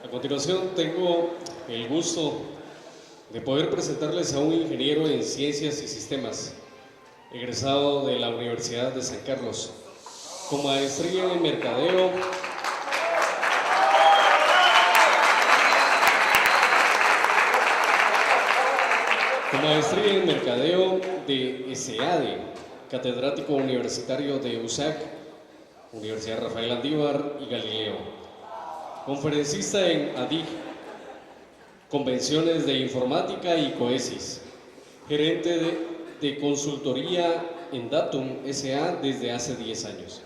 A continuación tengo el gusto de poder presentarles a un ingeniero en Ciencias y Sistemas, egresado de la Universidad de San Carlos, con maestría en Mercadeo, de SEADE, catedrático universitario de USAC, Universidad Rafael Andívar y Galileo, conferencista en ADIG, Convenciones de Informática y COESIS, gerente de consultoría en Datum SA desde hace 10 años.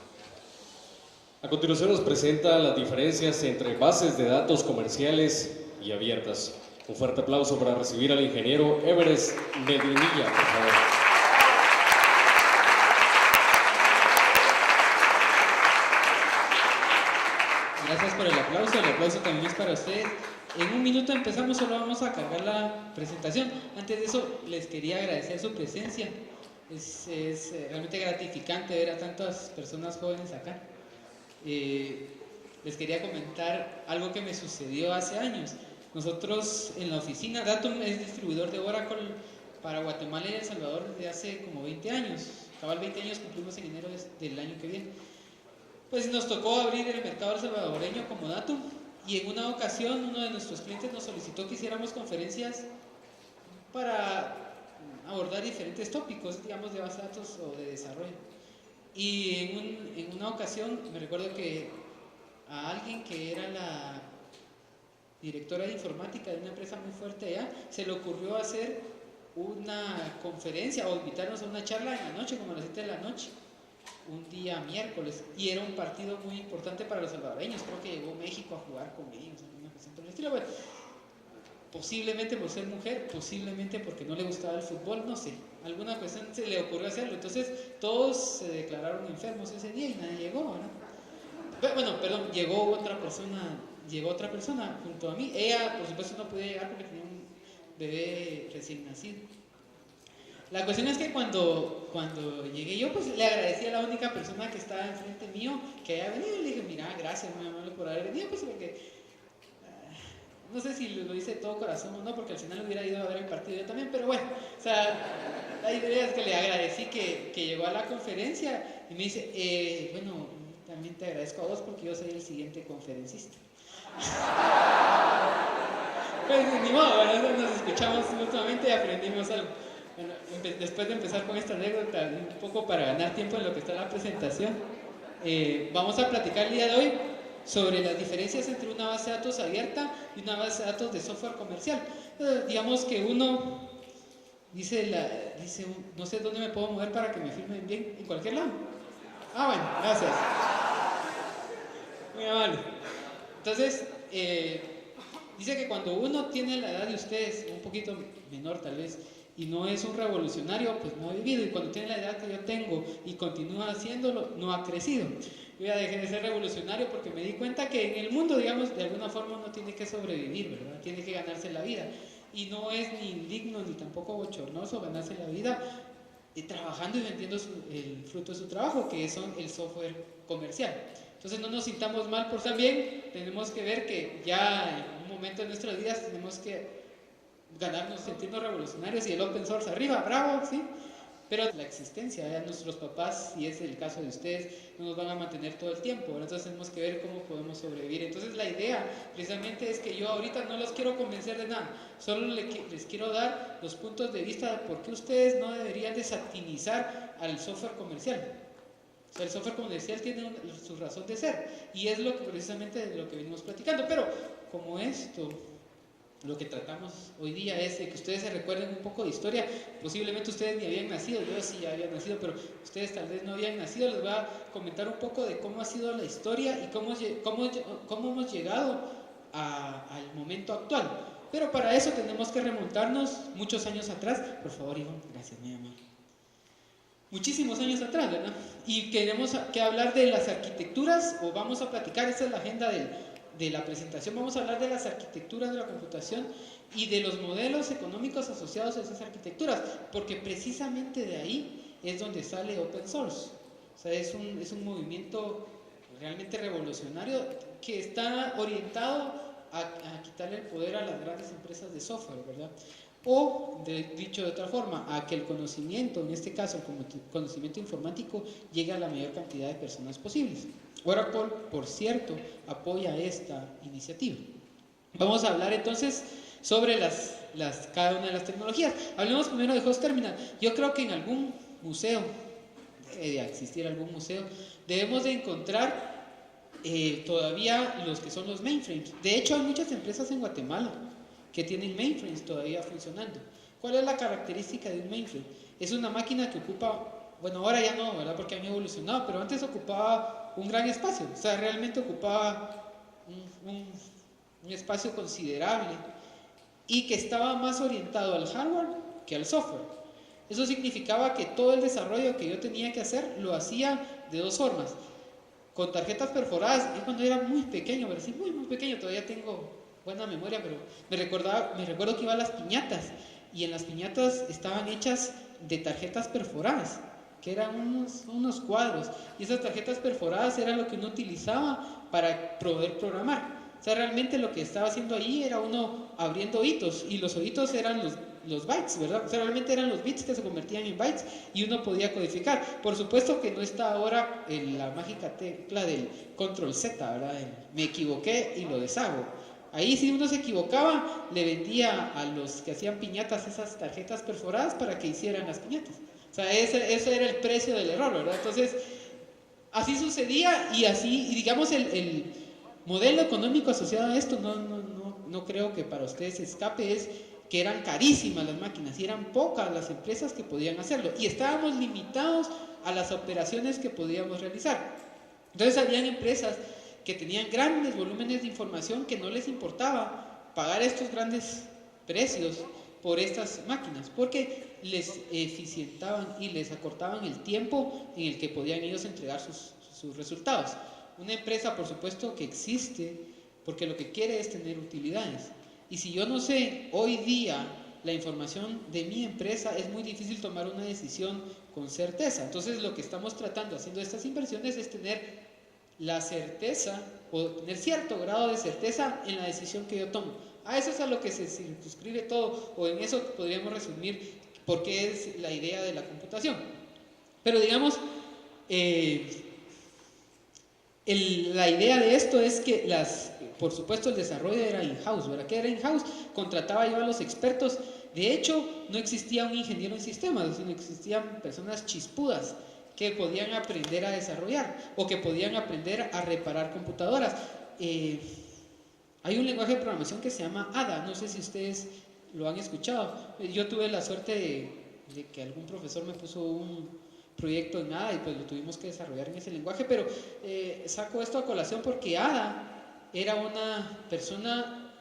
A continuación nos presenta las diferencias entre bases de datos comerciales y abiertas. Un fuerte aplauso para recibir al ingeniero Everest Medinilla, por favor. Gracias por el aplauso también es para ustedes. En un minuto empezamos, solo vamos a cargar la presentación. Antes de eso, les quería agradecer su presencia. Es realmente gratificante ver a tantas personas jóvenes acá. Les quería comentar algo que me sucedió hace años. Nosotros en la oficina, Datum es distribuidor de Oracle para Guatemala y El Salvador desde hace como 20 años. Cabal 20 años cumplimos en enero del año que viene. Pues nos tocó abrir el mercado salvadoreño como Datum, y en una ocasión uno de nuestros clientes nos solicitó que hiciéramos conferencias para abordar diferentes tópicos, digamos, de base de datos o de desarrollo. Y en una ocasión me recuerdo que a alguien que era la directora de informática de una empresa muy fuerte allá, se le ocurrió hacer una conferencia o invitarnos a una charla en la noche, como a las 7 de la noche, un día miércoles, y era un partido muy importante para los salvadoreños. Creo que llegó México a jugar con ellos, alguna cuestión por el estilo. Bueno, posiblemente por ser mujer, posiblemente porque no le gustaba el fútbol, no sé, alguna cuestión se le ocurrió hacerlo. Entonces todos se declararon enfermos ese día y nadie llegó, ¿verdad? Bueno, perdón, llegó otra persona junto a mí. Ella, por supuesto, no podía llegar porque tenía un bebé recién nacido. La cuestión es que cuando llegué yo, pues le agradecí a la única persona que estaba enfrente mío que había venido, y le dije, mira, gracias muy amable por haber venido, pues porque no sé si lo hice de todo corazón o no, porque al final hubiera ido a ver el partido yo también, pero bueno, o sea, la idea es que le agradecí que llegó a la conferencia y me dice, bueno, también te agradezco a vos porque yo soy el siguiente conferencista. Pues ni modo, ¿verdad? Nos escuchamos mutuamente y aprendimos algo. Bueno, después de empezar con esta anécdota, un poco para ganar tiempo en lo que está la presentación, vamos a platicar el día de hoy sobre las diferencias entre una base de datos abierta y una base de datos de software comercial. Digamos que uno dice, no sé dónde me puedo mover para que me firmen bien, en cualquier lado. Ah, bueno, gracias. Muy amable. Entonces, dice que cuando uno tiene la edad de ustedes, un poquito menor tal vez, y no es un revolucionario, pues no ha vivido. Y cuando tiene la edad que yo tengo y continúa haciéndolo, no ha crecido. Yo ya dejé de ser revolucionario porque me di cuenta que en el mundo, digamos, de alguna forma uno tiene que sobrevivir, ¿verdad? Tiene que ganarse la vida. Y no es ni indigno ni tampoco bochornoso ganarse la vida trabajando y vendiendo el fruto de su trabajo, que son el software comercial. Entonces no nos sintamos mal por también, tenemos que ver que ya en un momento de nuestras vidas tenemos que ganarnos, sentirnos revolucionarios y el open source arriba, bravo, ¿sí? Pero la existencia, ya nuestros papás, si es el caso de ustedes, no nos van a mantener todo el tiempo, ¿verdad? Entonces tenemos que ver cómo podemos sobrevivir. Entonces la idea precisamente es que yo ahorita no los quiero convencer de nada, solo les quiero dar los puntos de vista de por qué ustedes no deberían desatinizar al software comercial. O sea, el software comercial tiene su razón de ser y es precisamente de lo que venimos platicando. Pero como esto, lo que tratamos hoy día es de que ustedes se recuerden un poco de historia. Posiblemente ustedes ni habían nacido, yo sí ya había nacido, pero ustedes tal vez no habían nacido. Les voy a comentar un poco de cómo ha sido la historia y cómo hemos llegado al momento actual. Pero para eso tenemos que remontarnos muchos años atrás. Por favor, Iván, gracias, mi amor. Muchísimos años atrás, ¿verdad? Y queremos que hablar de las arquitecturas, o vamos a platicar, esta es la agenda de la presentación, vamos a hablar de las arquitecturas de la computación y de los modelos económicos asociados a esas arquitecturas, porque precisamente de ahí es donde sale open source. O sea, es un movimiento realmente revolucionario que está orientado a quitarle el poder a las grandes empresas de software, ¿verdad? O, dicho de otra forma, a que el conocimiento, en este caso el conocimiento informático, llegue a la mayor cantidad de personas posibles. Oracle, por cierto, apoya esta iniciativa. Vamos a hablar entonces sobre cada una de las tecnologías. Hablemos primero de Host Terminal. Yo creo que en algún museo, debe de existir algún museo, debemos de encontrar todavía los que son los mainframes. De hecho, hay muchas empresas en Guatemala que tienen mainframes todavía funcionando. ¿Cuál es la característica de un mainframe? Es una máquina que ocupa, bueno, ahora ya no, ¿verdad? Porque han evolucionado, pero antes ocupaba un gran espacio. O sea, realmente ocupaba un espacio considerable y que estaba más orientado al hardware que al software. Eso significaba que todo el desarrollo que yo tenía que hacer lo hacía de dos formas. Con tarjetas perforadas, yo cuando era muy pequeño, pero sí, muy pequeño, todavía tengo buena memoria, pero me recuerdo que iba a las piñatas y en las piñatas estaban hechas de tarjetas perforadas, que eran unos cuadros, y esas tarjetas perforadas era lo que uno utilizaba para poder programar. O sea, realmente lo que estaba haciendo ahí era uno abriendo hitos, y los hitos eran los bytes, ¿verdad? O sea, realmente eran los bits que se convertían en bytes y uno podía codificar. Por supuesto que no está ahora en la mágica tecla del control Z, ¿verdad? Me equivoqué y lo deshago. Ahí si uno se equivocaba, le vendía a los que hacían piñatas esas tarjetas perforadas para que hicieran las piñatas. O sea, ese era el precio del error, ¿verdad? Entonces, así sucedía y así, y digamos, el modelo económico asociado a esto, no creo que para ustedes se escape, es que eran carísimas las máquinas y eran pocas las empresas que podían hacerlo. Y estábamos limitados a las operaciones que podíamos realizar. Entonces, habían empresas que tenían grandes volúmenes de información que no les importaba pagar estos grandes precios por estas máquinas, porque les eficientaban y les acortaban el tiempo en el que podían ellos entregar sus resultados. Una empresa, por supuesto, que existe porque lo que quiere es tener utilidades. Y si yo no sé hoy día la información de mi empresa, es muy difícil tomar una decisión con certeza. Entonces, lo que estamos tratando haciendo estas inversiones es tener la certeza o tener cierto grado de certeza en la decisión que yo tomo. A eso es a lo que se circunscribe todo, o en eso podríamos resumir por qué es la idea de la computación. Pero digamos, la idea de esto es que por supuesto el desarrollo era in-house, ¿verdad? ¿Qué era in-house? Contrataba yo a los expertos. De hecho, no existía un ingeniero en sistemas, sino existían personas chispudas que podían aprender a desarrollar o que podían aprender a reparar computadoras. Hay un lenguaje de programación que se llama ADA, no sé si ustedes lo han escuchado. Yo tuve la suerte de que algún profesor me puso un proyecto en ADA y pues lo tuvimos que desarrollar en ese lenguaje, pero saco esto a colación porque ADA era una persona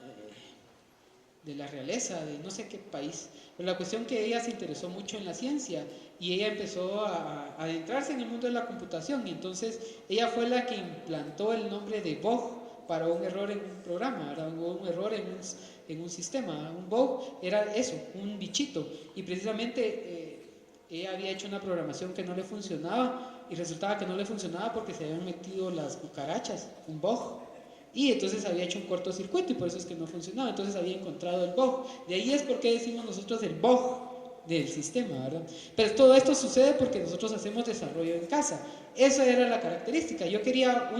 de la realeza, de no sé qué país, pero la cuestión que ella se interesó mucho en la ciencia y ella empezó a adentrarse en el mundo de la computación, y entonces ella fue la que implantó el nombre de bug para un error en un programa, ¿verdad? Un error en un sistema. Un bug era eso, un bichito, y precisamente ella había hecho una programación que no le funcionaba y resultaba que no le funcionaba porque se habían metido las cucarachas, un bug. Y entonces había hecho un cortocircuito y por eso es que no funcionaba. Entonces había encontrado el bug. De ahí es porque decimos nosotros el bug del sistema, ¿verdad? Pero todo esto sucede porque nosotros hacemos desarrollo en casa. Esa era la característica. Yo quería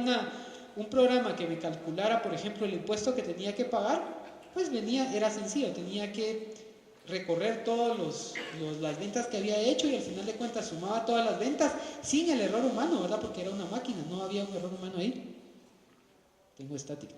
un programa que me calculara, por ejemplo, el impuesto que tenía que pagar. Pues era sencillo, tenía que recorrer todas las ventas que había hecho y al final de cuentas sumaba todas las ventas sin el error humano, ¿verdad? Porque era una máquina, no había un error humano ahí. Tengo estática.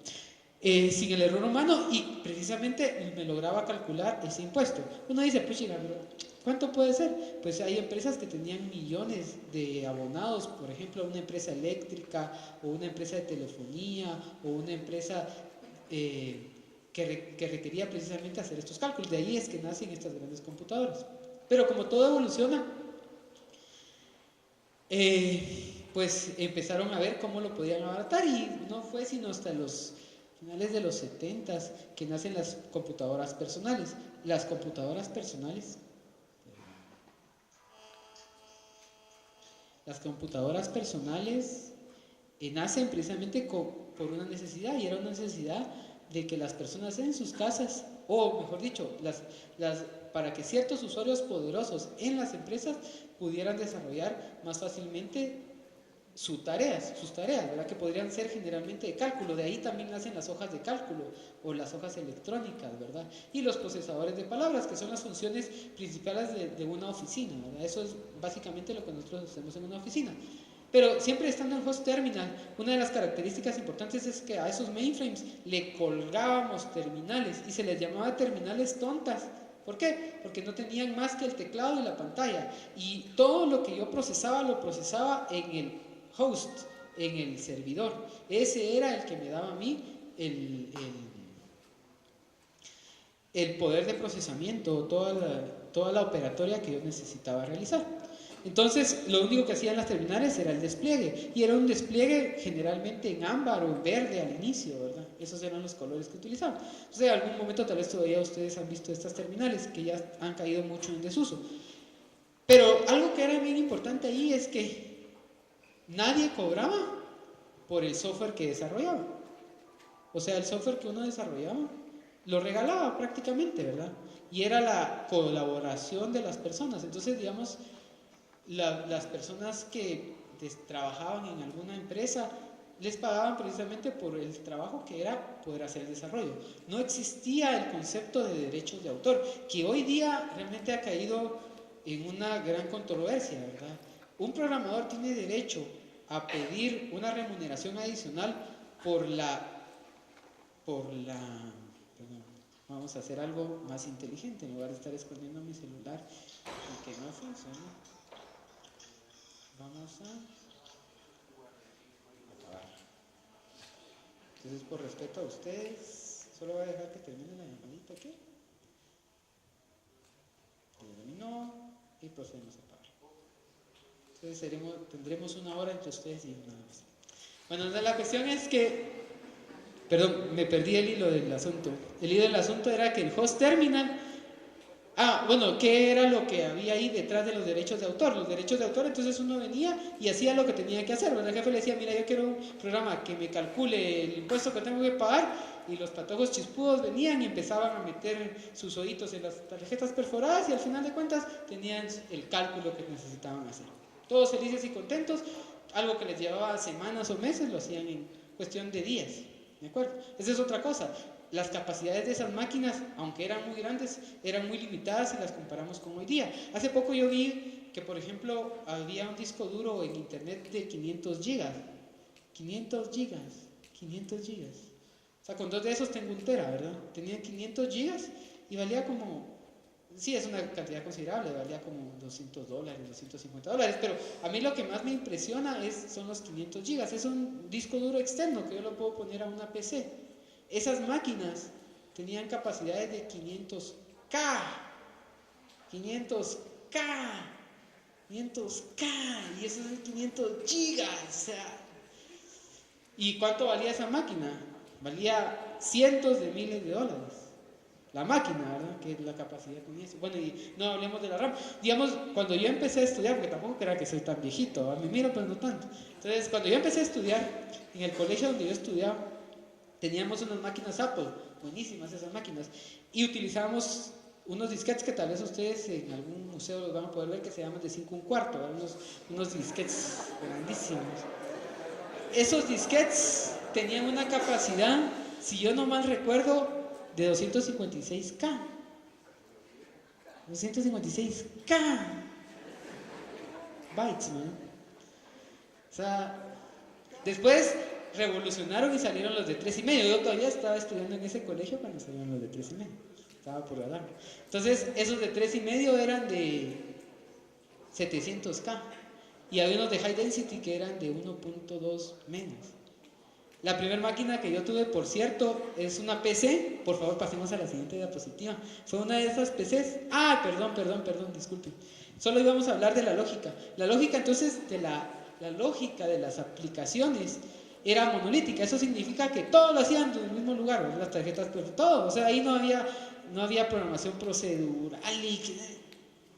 Sin el error humano, y precisamente me lograba calcular ese impuesto. Uno dice, pues chica, pero ¿cuánto puede ser? Pues hay empresas que tenían millones de abonados, por ejemplo, una empresa eléctrica o una empresa de telefonía o una empresa que requería precisamente hacer estos cálculos. De ahí es que nacen estas grandes computadoras. Pero como todo evoluciona, pues empezaron a ver cómo lo podían abaratar, y no fue sino hasta los finales de los 70s que nacen las computadoras personales. Las computadoras personales nacen precisamente por una necesidad, y era una necesidad de que las personas en sus casas, o mejor dicho, para que ciertos usuarios poderosos en las empresas pudieran desarrollar más fácilmente sus tareas, ¿verdad? Que podrían ser generalmente de cálculo. De ahí también nacen las hojas de cálculo o las hojas electrónicas, ¿verdad? Y los procesadores de palabras, que son las funciones principales de una oficina, ¿verdad? Eso es básicamente lo que nosotros hacemos en una oficina. Pero siempre estando en host terminal, una de las características importantes es que a esos mainframes le colgábamos terminales y se les llamaba terminales tontas. ¿Por qué? Porque no tenían más que el teclado y la pantalla. Y todo lo que yo procesaba, lo procesaba en el host, en el servidor. Ese era el que me daba a mí el poder de procesamiento, toda la operatoria que yo necesitaba realizar. Entonces, lo único que hacían las terminales era el despliegue, y era un despliegue generalmente en ámbar o en verde al inicio, ¿verdad? Esos eran los colores que utilizaban. Entonces, en algún momento tal vez todavía ustedes han visto estas terminales que ya han caído mucho en desuso. Pero algo que era bien importante ahí es que nadie cobraba por el software que desarrollaba. O sea, el software que uno desarrollaba lo regalaba prácticamente, ¿verdad? Y era la colaboración de las personas. Entonces, digamos, las personas que trabajaban en alguna empresa les pagaban precisamente por el trabajo que era poder hacer el desarrollo. No existía el concepto de derechos de autor, que hoy día realmente ha caído en una gran controversia, ¿verdad? Un programador tiene derecho a pedir una remuneración adicional perdón, vamos a hacer algo más inteligente en lugar de estar escondiendo mi celular y que no funcione. Vamos a acabar. Entonces, por respeto a ustedes, solo voy a dejar que termine la llamadita aquí. Terminó y procedemos a apagar. Entonces tendremos una hora entre ustedes y nada más. Bueno, la cuestión es que, perdón, me perdí el hilo del asunto. El hilo del asunto era que el host terminal, ¿qué era lo que había ahí detrás de los derechos de autor? Los derechos de autor, entonces uno venía y hacía lo que tenía que hacer. El jefe le decía, mira, yo quiero un programa que me calcule el impuesto que tengo que pagar, y los patojos chispudos venían y empezaban a meter sus oídos en las tarjetas perforadas y al final de cuentas tenían el cálculo que necesitaban hacer. Todos felices y contentos, algo que les llevaba semanas o meses lo hacían en cuestión de días, ¿de acuerdo? Esa es otra cosa. Las capacidades de esas máquinas, aunque eran muy grandes, eran muy limitadas si las comparamos con hoy día. Hace poco yo vi que, por ejemplo, había un disco duro en internet de 500 gigas. 500 gigas. O sea, con 2 de esos tengo 1 tera, ¿verdad? Tenía 500 gigas y valía como... Sí, es una cantidad considerable, valía como $200, $250, pero a mí lo que más me impresiona son los 500 gigas. Es un disco duro externo que yo lo puedo poner a una PC. Esas máquinas tenían capacidades de 500K, y esos son 500 gigas, o sea. ¿Y cuánto valía esa máquina? Valía cientos de miles de dólares. La máquina, ¿verdad? Que la capacidad con eso. Bueno, y no hablemos de la RAM. Digamos, cuando yo empecé a estudiar, porque tampoco era que soy tan viejito, me miro pero no tanto. Entonces, cuando yo empecé a estudiar, en el colegio donde yo estudiaba, teníamos unas máquinas Apple, buenísimas esas máquinas, y utilizábamos unos disquetes que tal vez ustedes en algún museo los van a poder ver, que se llaman de 5 1/4, unos disquetes grandísimos. Esos disquetes tenían una capacidad, si yo no mal recuerdo, de 256K. 256K bytes, ¿no? O sea, después revolucionaron y salieron los de 3,5. Yo todavía estaba estudiando en ese colegio cuando salieron los de 3,5. Estaba por la larga. Entonces, esos de 3,5 eran de 700K. Y había unos de high density que eran de 1.2 megas. La primera máquina que yo tuve, por cierto, es una PC. Por favor, pasemos a la siguiente diapositiva. Fue una de esas PCs. Perdón, disculpen. Solo íbamos a hablar de la lógica. La lógica, entonces, de la lógica de las aplicaciones era monolítica. Eso significa que todo lo hacían en el mismo lugar, ¿verdad? Las tarjetas, pero todo. O sea, ahí no había programación procedural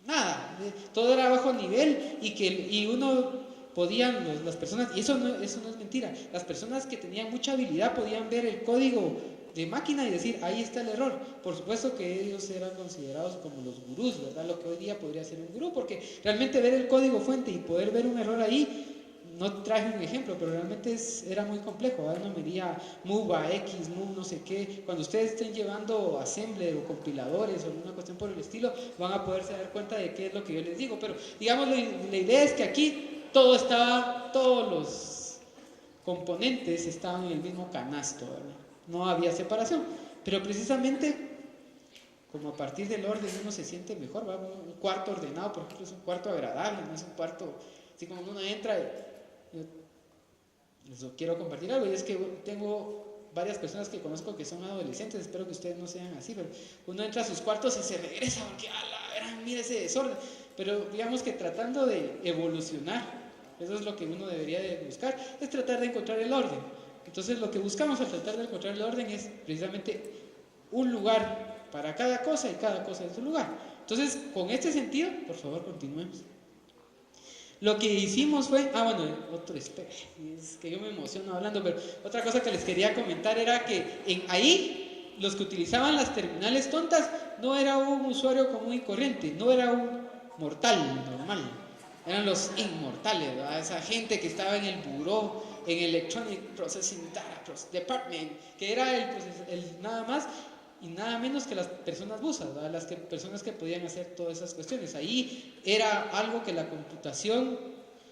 nada. Todo era bajo nivel y uno podían, las personas, y eso no es mentira, las personas que tenían mucha habilidad podían ver el código de máquina y decir, ahí está el error. Por supuesto que ellos eran considerados como los gurús, ¿verdad? Lo que hoy día podría ser un gurú, porque realmente ver el código fuente y poder ver un error ahí, no traje un ejemplo, pero realmente era muy complejo, ¿verdad? Uno medía move a X, move no sé qué. Cuando ustedes estén llevando assembler o compiladores o alguna cuestión por el estilo, van a poderse dar cuenta de qué es lo que yo les digo. Pero digamos, la idea es que aquí todos los componentes estaban en el mismo canasto, ¿verdad? No había separación, pero precisamente como a partir del orden uno se siente mejor, ¿verdad? Un cuarto ordenado, por ejemplo, es un cuarto agradable, no es un cuarto así como uno entra. Yo les quiero compartir algo, y es que tengo varias personas que conozco que son adolescentes, espero que ustedes no sean así, pero uno entra a sus cuartos y se regresa porque mira ese desorden, pero digamos que tratando de evolucionar, eso es lo que uno debería de buscar, es tratar de encontrar el orden. Entonces lo que buscamos al tratar de encontrar el orden es precisamente un lugar para cada cosa y cada cosa en su lugar. Entonces, con este sentido, por favor, continuemos. Lo que hicimos fue, es que yo me emociono hablando, pero otra cosa que les quería comentar era que ahí los que utilizaban las terminales tontas no era un usuario común y corriente, no era un mortal normal, eran los inmortales, ¿verdad? Esa gente que estaba en el buró, en Electronic Processing Data Department, que era el nada más y nada menos que las personas busas, personas que podían hacer todas esas cuestiones. Ahí era algo que la computación,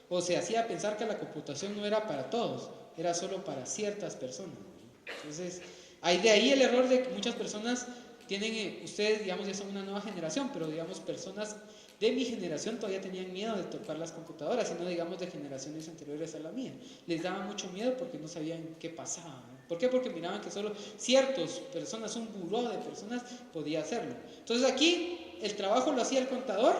o se hacía pensar que la computación no era para todos, era solo para ciertas personas. Entonces, de ahí el error de que muchas personas tienen, ustedes digamos ya son una nueva generación, pero digamos personas de mi generación todavía tenían miedo de tocar las computadoras, y no digamos de generaciones anteriores a la mía. Les daba mucho miedo porque no sabían qué pasaba. ¿Por qué? Porque miraban que solo ciertas personas, un buró de personas, podía hacerlo. Entonces aquí el trabajo lo hacía el contador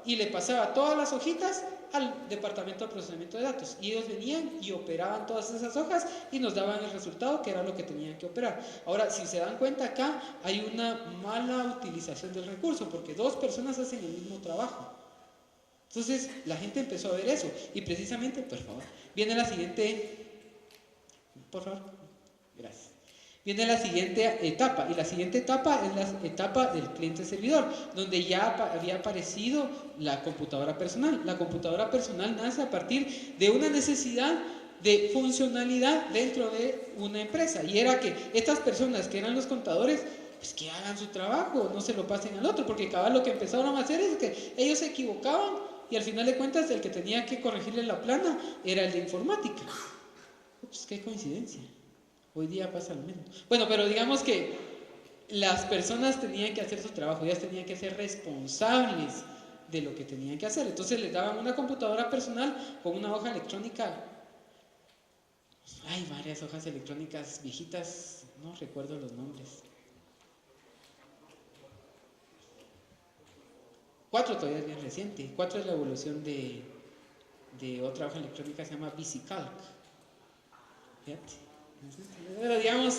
y le pasaba todas las hojitas al departamento de procesamiento de datos. Y ellos venían y operaban todas esas hojas y nos daban el resultado, que era lo que tenían que operar. Ahora, si se dan cuenta acá, hay una mala utilización del recurso, porque dos personas hacen el mismo trabajo. Entonces, la gente empezó a ver eso. Y precisamente, por favor, viene la siguiente... Por favor, gracias. Viene la siguiente etapa, y la siguiente etapa es la etapa del cliente-servidor, donde ya había aparecido la computadora personal. La computadora personal nace a partir de una necesidad de funcionalidad dentro de una empresa, y era que estas personas que eran los contadores, pues que hagan su trabajo, no se lo pasen al otro, porque cada lo que empezaron a hacer es que ellos se equivocaban, y al final de cuentas el que tenía que corregirle la plana era el de informática. Pues qué coincidencia. Hoy día pasa lo mismo. Bueno, pero digamos que las personas tenían que hacer su trabajo, ellas tenían que ser responsables de lo que tenían que hacer. Entonces les daban una computadora personal con una hoja electrónica. Hay varias hojas electrónicas viejitas, no recuerdo los nombres. 4 todavía es bien reciente. 4 es la evolución de otra hoja electrónica que se llama VisiCalc. Fíjate. Pero digamos,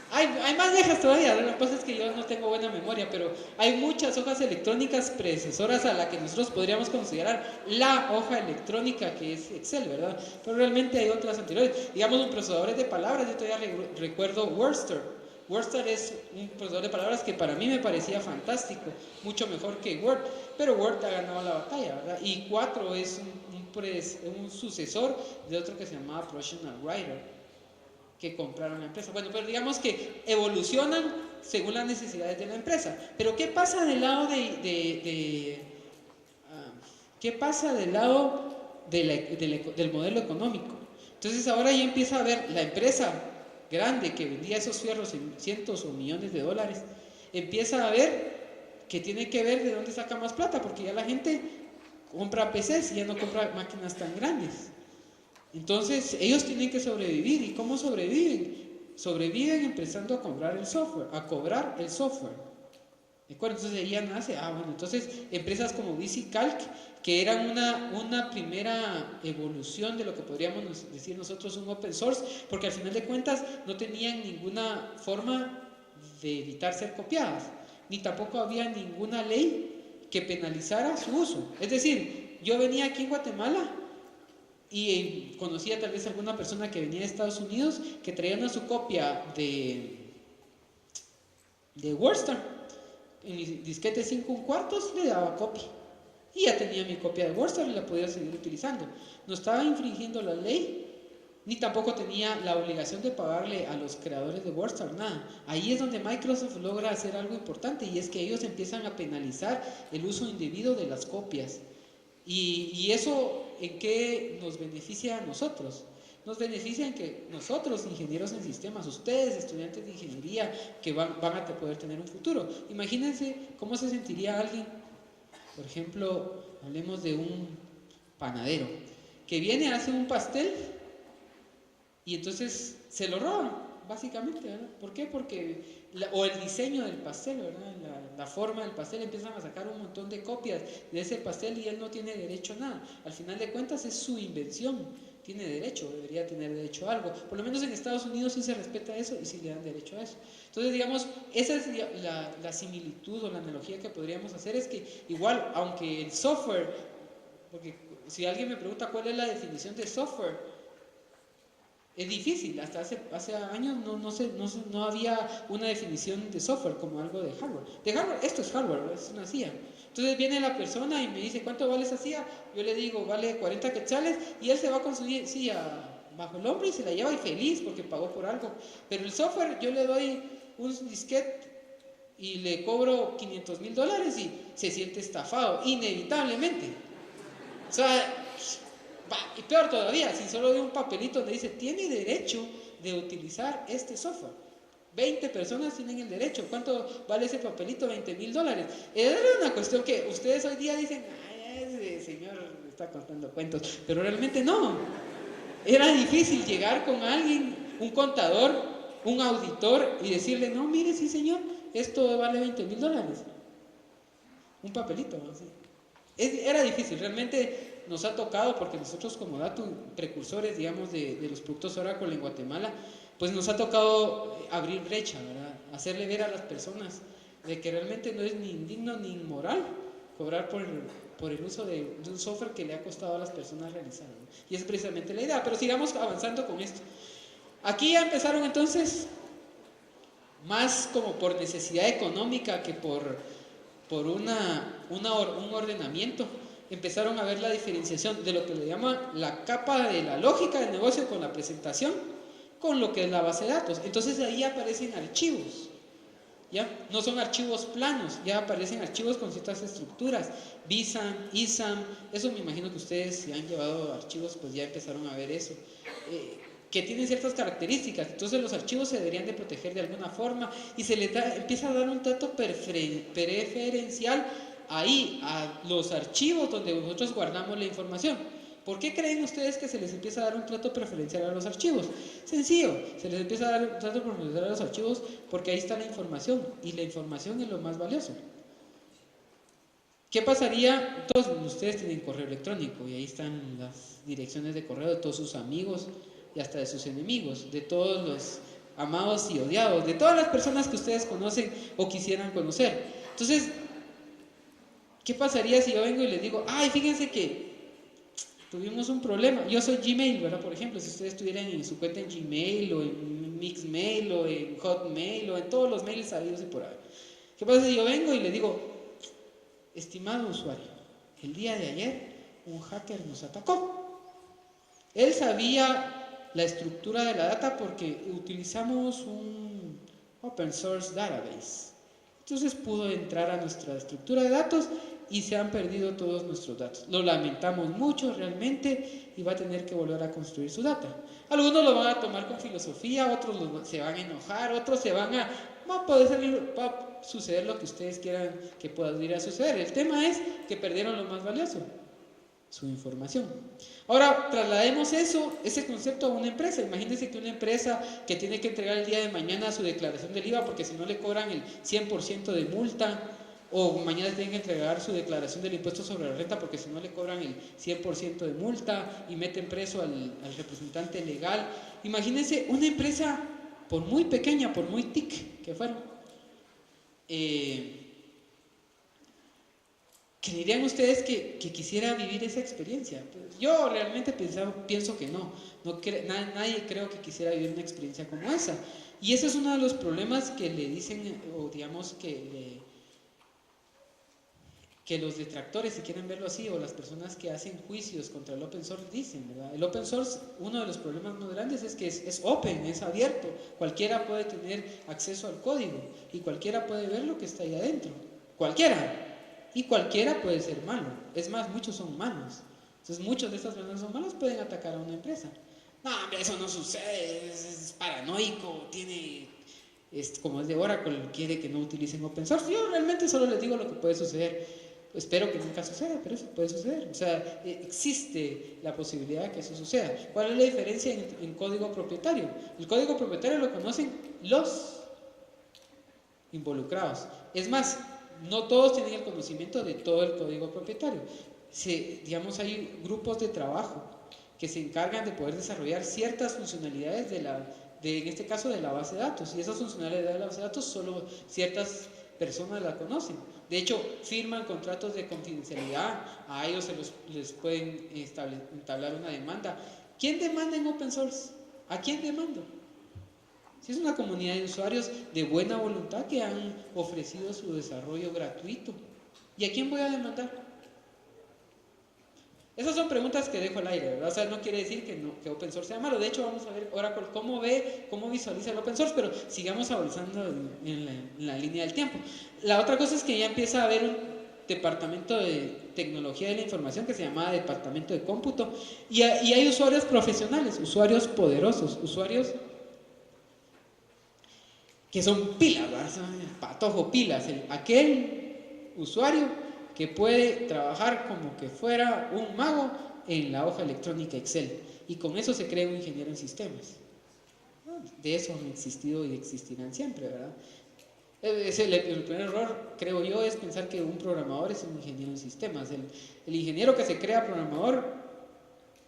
hay más viejas todavía. Lo que pasa es que yo no tengo buena memoria, pero hay muchas hojas electrónicas predecesoras a la que nosotros podríamos considerar la hoja electrónica que es Excel, ¿verdad? Pero realmente hay otras anteriores. Digamos, los procesadores de palabras, yo todavía recuerdo Wordster. Wordster es un procesador de palabras que para mí me parecía fantástico, mucho mejor que Word, pero Word ha ganado la batalla, ¿verdad? Y 4 es un sucesor de otro que se llamaba Professional Writer, que compraron la empresa. Bueno, pero digamos que evolucionan según las necesidades de la empresa. Pero ¿qué pasa del lado qué pasa del lado del modelo económico? Entonces ahora ya empieza a ver la empresa grande que vendía esos fierros en cientos o millones de dólares, empieza a ver que tiene que ver de dónde saca más plata, porque ya la gente compra PCs y ya no compra máquinas tan grandes. Entonces ellos tienen que sobrevivir. ¿Y cómo sobreviven? Sobreviven empezando a cobrar el software, ¿De acuerdo? Entonces ahí ya nace, entonces empresas como VisiCalc, que eran una primera evolución de lo que podríamos decir nosotros un open source, porque al final de cuentas no tenían ninguna forma de evitar ser copiadas, ni tampoco había ninguna ley que penalizara su uso. Es decir, yo venía aquí en Guatemala y conocía tal vez alguna persona que venía de Estados Unidos que traía su copia de de WordStar. En mi disquete 5 1/4 le daba copia. Y ya tenía mi copia de WordStar y la podía seguir utilizando. No estaba infringiendo la ley, ni tampoco tenía la obligación de pagarle a los creadores de WordStar nada. Ahí es donde Microsoft logra hacer algo importante, y es que ellos empiezan a penalizar el uso indebido de las copias. Y eso, ¿en qué nos beneficia a nosotros? Nos beneficia en que nosotros, ingenieros en sistemas, ustedes, estudiantes de ingeniería, que van a poder tener un futuro. Imagínense cómo se sentiría alguien, por ejemplo, hablemos de un panadero, que viene, hace un pastel y entonces se lo roban, básicamente, ¿verdad? ¿Por qué? Porque, o el diseño del pastel, ¿verdad? La forma del pastel, empiezan a sacar un montón de copias de ese pastel y él no tiene derecho a nada. Al final de cuentas es su invención, tiene derecho, debería tener derecho a algo. Por lo menos en Estados Unidos sí se respeta eso y sí le dan derecho a eso. Entonces, digamos, esa es la similitud o la analogía que podríamos hacer, es que igual, aunque el software, porque si alguien me pregunta cuál es la definición de software, es difícil. Hasta hace años no había una definición de software como algo de hardware. De hardware, esto es hardware, es una CIA. Entonces viene la persona y me dice, ¿cuánto vale esa CIA? Yo le digo, vale 40 quetzales, y él se va con su CIA bajo el hombro y se la lleva y feliz porque pagó por algo. Pero el software, yo le doy un disquete y le cobro $500,000 y se siente estafado, inevitablemente. O sea, y peor todavía, si solo de un papelito donde dice, tiene derecho de utilizar este software. 20 personas tienen el derecho. ¿Cuánto vale ese papelito? $20,000. Era una cuestión que ustedes hoy día dicen, ay, ese señor está contando cuentos, pero realmente no. Era difícil llegar con alguien, un contador, un auditor, y decirle, no, mire, sí señor, esto vale $20,000. Un papelito, ¿no? Sí. Era difícil, realmente nos ha tocado, porque nosotros como Datum, precursores, digamos, de los productos Oracle en Guatemala, pues nos ha tocado abrir brecha, ¿verdad? Hacerle ver a las personas de que realmente no es ni indigno ni inmoral cobrar por el uso de un software que le ha costado a las personas realizar, ¿no? Y es precisamente la idea, pero sigamos avanzando con esto. Aquí ya empezaron entonces, más como por necesidad económica que por un ordenamiento, empezaron a ver la diferenciación de lo que le llama la capa de la lógica del negocio con la presentación, con lo que es la base de datos. Entonces ahí aparecen archivos, ¿ya? No son archivos planos, ya aparecen archivos con ciertas estructuras, BSAM, ISAM, eso me imagino que ustedes, si han llevado archivos, pues ya empezaron a ver eso, que tienen ciertas características. Entonces los archivos se deberían de proteger de alguna forma y se les empieza a dar un trato preferencial ahí a los archivos donde nosotros guardamos la información. ¿Por qué creen ustedes que se les empieza a dar un trato preferencial a los archivos? Sencillo, se les empieza a dar un trato preferencial a los archivos porque ahí está la información, y la información es lo más valioso. ¿Qué pasaría? Todos ustedes tienen correo electrónico y ahí están las direcciones de correo de todos sus amigos y hasta de sus enemigos, de todos los amados y odiados, de todas las personas que ustedes conocen o quisieran conocer. Entonces, ¿qué pasaría si yo vengo y les digo, ay, fíjense que tuvimos un problema? Yo soy Gmail, ¿verdad? Por ejemplo, si ustedes estuvieran en su cuenta en Gmail o en Mixmail o en Hotmail o en todos los mails sabidos y por ahí. ¿Qué pasa si yo vengo y le digo, estimado usuario, el día de ayer un hacker nos atacó? Él sabía la estructura de la data porque utilizamos un open source database. Entonces pudo entrar a nuestra estructura de datos y se han perdido todos nuestros datos. Lo lamentamos mucho realmente y va a tener que volver a construir su data. Algunos lo van a tomar con filosofía, otros se van a enojar, otros va a suceder lo que ustedes quieran que pueda suceder. El tema es que perdieron lo más valioso, su información. Ahora traslademos ese concepto a una empresa. Imagínense que una empresa que tiene que entregar el día de mañana su declaración del IVA porque si no le cobran el 100% de multa, o mañana tienen que entregar su declaración del impuesto sobre la renta porque si no le cobran el 100% de multa y meten preso al representante legal. Imagínense una empresa, por muy pequeña, por muy TIC que fuera, ¿creerían ustedes que quisiera vivir esa experiencia? Pues yo realmente pienso que no. Nadie creo que quisiera vivir una experiencia como esa. Y ese es uno de los problemas que le dicen, o digamos que los detractores, si quieren verlo así, o las personas que hacen juicios contra el open source dicen, ¿verdad? El open source, uno de los problemas más grandes es que es open, es abierto, cualquiera puede tener acceso al código y cualquiera puede ver lo que está ahí adentro, cualquiera, y cualquiera puede ser malo, es más, muchos son malos, entonces muchos de estas personas son malos, pueden atacar a una empresa. No, eso no sucede, es paranoico, como es de Oracle, quiere que no utilicen open source. Yo realmente solo les digo lo que puede suceder. Espero que nunca suceda, pero eso puede suceder. O sea, existe la posibilidad de que eso suceda. ¿Cuál es la diferencia en código propietario? El código propietario lo conocen los involucrados. Es más, no todos tienen el conocimiento de todo el código propietario. Digamos, hay grupos de trabajo que se encargan de poder desarrollar ciertas funcionalidades en este caso de la base de datos. Y esas funcionalidades de la base de datos solo ciertas personas la conocen. De hecho, firman contratos de confidencialidad, a ellos les pueden entablar una demanda. ¿Quién demanda en open source? ¿A quién demanda? Si es una comunidad de usuarios de buena voluntad que han ofrecido su desarrollo gratuito. ¿Y a quién voy a demandar? Esas son preguntas que dejo al aire, ¿verdad? O sea, no quiere decir que open source sea malo. De hecho, vamos a ver Oracle cómo visualiza el open source, pero sigamos avanzando en la línea del tiempo. La otra cosa es que ya empieza a haber un departamento de tecnología de la información que se llama departamento de cómputo, y hay usuarios profesionales, usuarios poderosos, usuarios que son pilas, ¿verdad? Son el patojo pilas, aquel usuario que puede trabajar como que fuera un mago en la hoja electrónica Excel, y con eso se crea un ingeniero en sistemas. De eso han existido y existirán siempre, ¿verdad? El primer error, creo yo, es pensar que un programador es un ingeniero en sistemas. El ingeniero que se crea programador,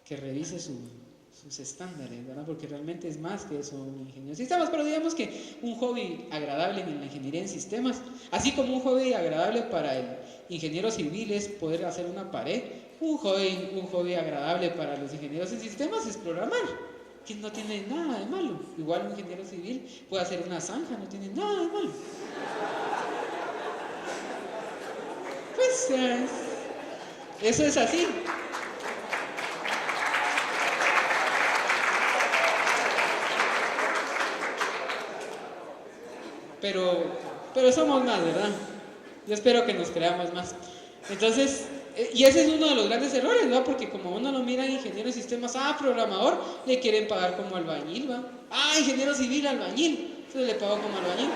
que revise sus estándares, ¿verdad? Porque realmente es más que eso, un ingeniero en sistemas. Pero digamos que un hobby agradable en la ingeniería en sistemas, así como un hobby agradable para el ingeniero civil es poder hacer una pared, un hobby agradable para los ingenieros en sistemas es programar, que no tiene nada de malo. Igual un ingeniero civil puede hacer una zanja, no tiene nada de malo. Pues eso es así. Pero somos más, ¿verdad? Yo espero que nos creamos más. Entonces, y ese es uno de los grandes errores, ¿no? Porque como uno lo mira ingeniero de sistemas, programador, le quieren pagar como albañil, ¿va? Ingeniero civil, albañil, se le pagó como albañil.